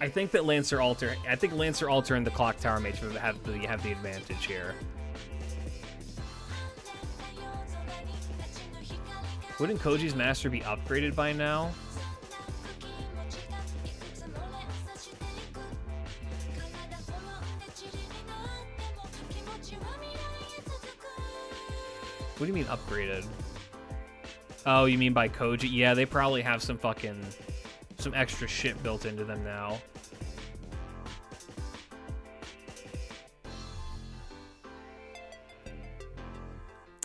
I think that Lancer Alter and the Clock Tower Mage have the advantage here. Wouldn't Koji's master be upgraded by now? What do you mean upgraded? Oh, you mean by Koji? Yeah, they probably have some extra shit built into them now.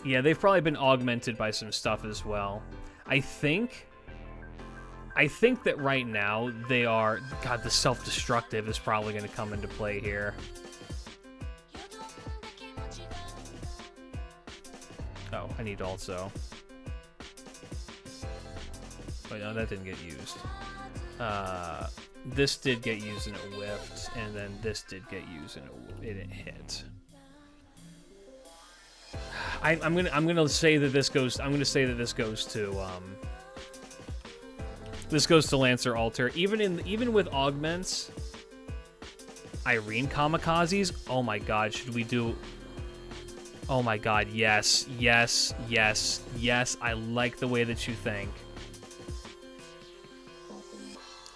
Yeah, they've probably been augmented by some stuff as well. I think that right now they are... God, the self-destructive is probably going to come into play here. Oh, I need also... Wait, no, that didn't get used. This did get used and it whiffed, and then this did get used and it didn't hit. I'm gonna say that this goes. I'm gonna say that this goes to this goes to Lancer Alter. Even with augments, Irene kamikazes. Oh my God, should we do? Oh my God, yes, yes, yes, yes. I like the way that you think.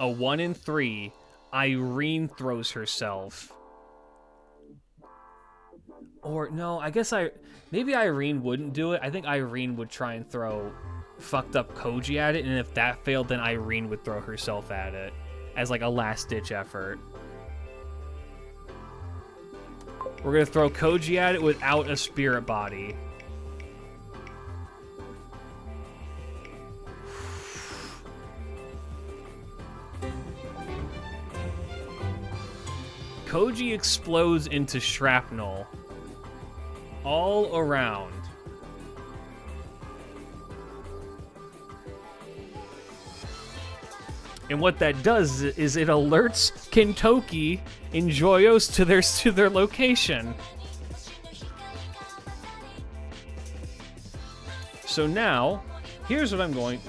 A 1 in 3, Irene throws herself. Or no, I guess maybe Irene wouldn't do it. I think Irene would try and throw fucked up Koji at it, and if that failed, then Irene would throw herself at it as like a last-ditch effort. We're gonna throw Koji at it without a spirit body. Koji explodes into shrapnel all around. And what that does is it alerts Kintoki and Joyos to their location. So now, here's what I'm going...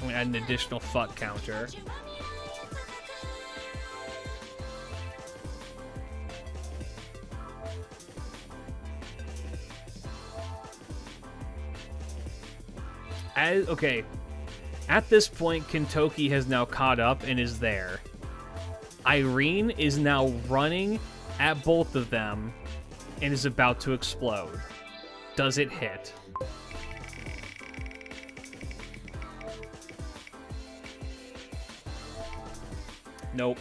I'm gonna add an additional fuck counter. Okay, at this point, Kintoki has now caught up and is there. Irene is now running at both of them and is about to explode. Does it hit? Nope.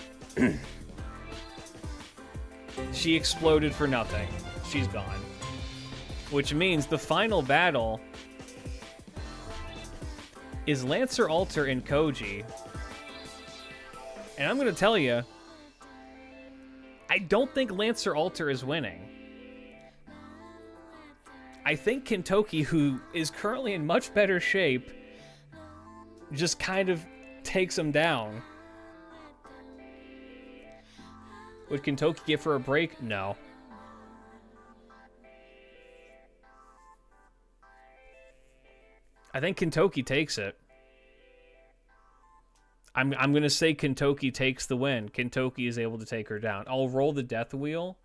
She exploded for nothing. She's gone. Which means the final battle is Lancer Alter and Koji. And I'm gonna tell you, I don't think Lancer Alter is winning. I think Kintoki, who is currently in much better shape, just kind of takes him down. Would Kintoki give her a break? No. I think Kintoki takes it. I'm going to say Kintoki takes the win. Kintoki is able to take her down. I'll roll the death wheel.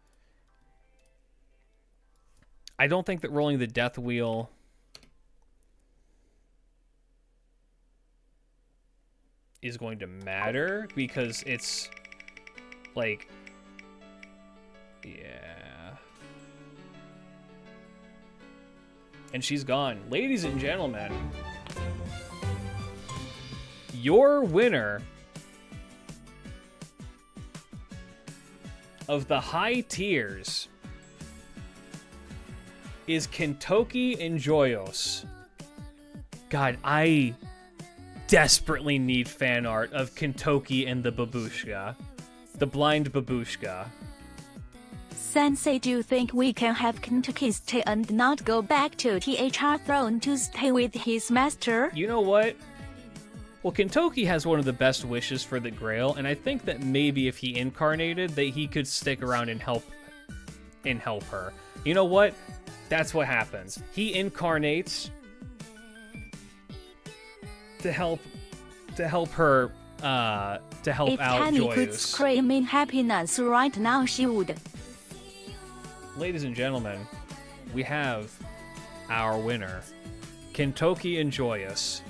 I don't think that rolling the death wheel is going to matter because it's like, yeah. And she's gone. Ladies and gentlemen, your winner of the high tiers is Kintoki and Joyos. God, I desperately need fan art of Kintoki and the babushka. The blind babushka. Sensei, do you think we can have Kintoki stay and not go back to THR throne to stay with his master? You know what? Well, Kintoki has one of the best wishes for the Grail, and I think that maybe if he incarnated, that he could stick around and help her. You know what? That's what happens. He incarnates to help her to help if out Tanny Joyous. could scream in happiness right now, she would. Ladies and gentlemen, we have our winner, Kintoki and Joyous.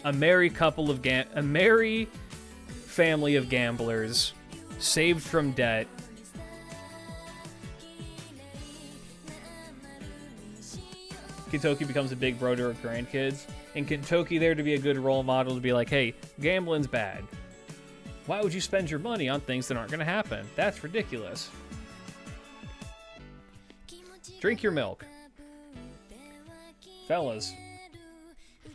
A merry family of gamblers, saved from debt. Kintoki becomes a big bro to her grandkids, and Kintoki there to be a good role model to be like, hey, gambling's bad. Why would you spend your money on things that aren't going to happen? That's ridiculous. Drink your milk. Fellas,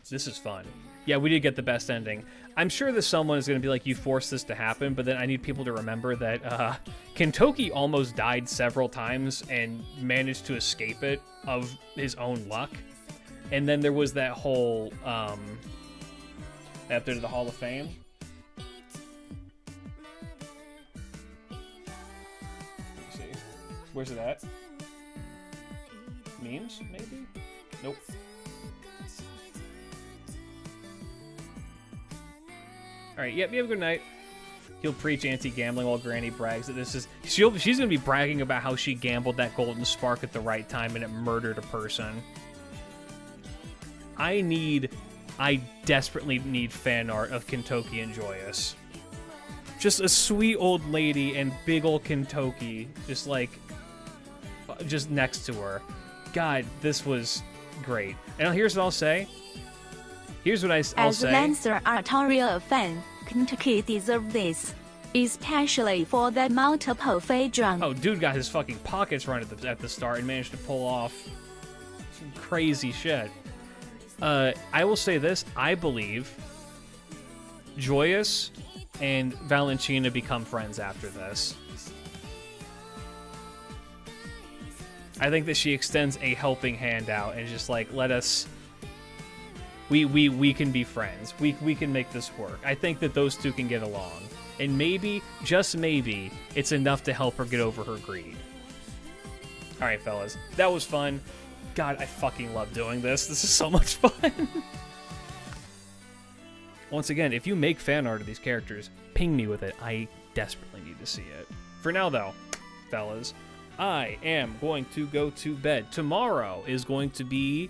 this is fun. Yeah, we did get the best ending. I'm sure that someone is going to be like, you forced this to happen, but then I need people to remember that Kintoki almost died several times and managed to escape it of his own luck. And then there was that whole, after the Hall of Fame. Let me see. Where's it at? Memes, maybe? Nope. Alright, yep, you have a good night. He'll preach anti-gambling while Granny brags that this is... She's gonna be bragging about how she gambled that golden spark at the right time and it murdered a person. I desperately need fan art of Kintoki and Joyous. Just a sweet old lady and big old Kintoki, just like, just next to her. God, this was great. And here's what I'll say. Here's what I'll say. As Lancer Altera fan, Kintoki deserves this. Especially for that multiple fade drunk. Oh, dude got his fucking pockets run at the start and managed to pull off some crazy shit. I will say this. I believe Joyous and Valentina become friends after this. I think that she extends a helping hand out and just like, let us... We can be friends. We can make this work. I think that those two can get along. And maybe, just maybe, it's enough to help her get over her greed. Alright, fellas. That was fun. God, I fucking love doing this. This is so much fun. Once again, if you make fan art of these characters, ping me with it. I desperately need to see it. For now, though, fellas, I am going to go to bed. Tomorrow is going to be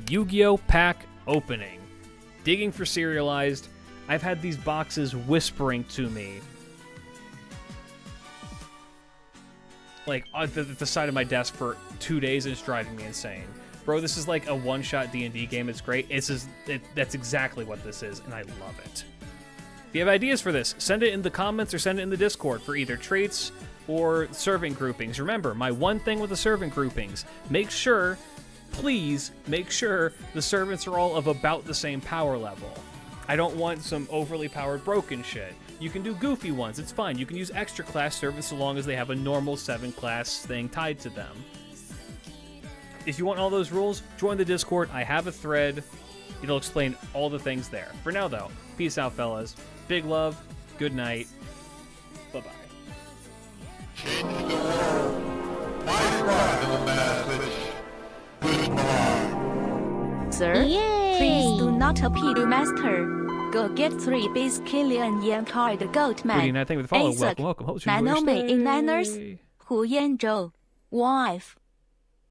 Yu-Gi-Oh! Pack opening. Digging for serialized. I've had these boxes whispering to me. Like, at the side of my desk for 2 days, and it's driving me insane. Bro, this is like a one-shot D&D game. It's great. That's exactly what this is, and I love it. If you have ideas for this, send it in the comments or send it in the Discord for either traits or servant groupings. Remember, my one thing with the servant groupings, make sure, please, make sure the servants are all of about the same power level. I don't want some overly powered broken shit. You can do goofy ones, it's fine. You can use extra class servants so long as they have a normal 7 class thing tied to them. If you want all those rules, join the Discord. I have a thread. It'll explain all the things there. For now, though, peace out, fellas. Big love. Good night. Bye-bye. Sir, Yay! please do not appeal, master. Go get 3 billion yen card goat man. Good night, thank you for the follow. Isaac, Welcome. Hope you enjoy your Nanome stay. in Niners. Hu Yanzhou. Wife.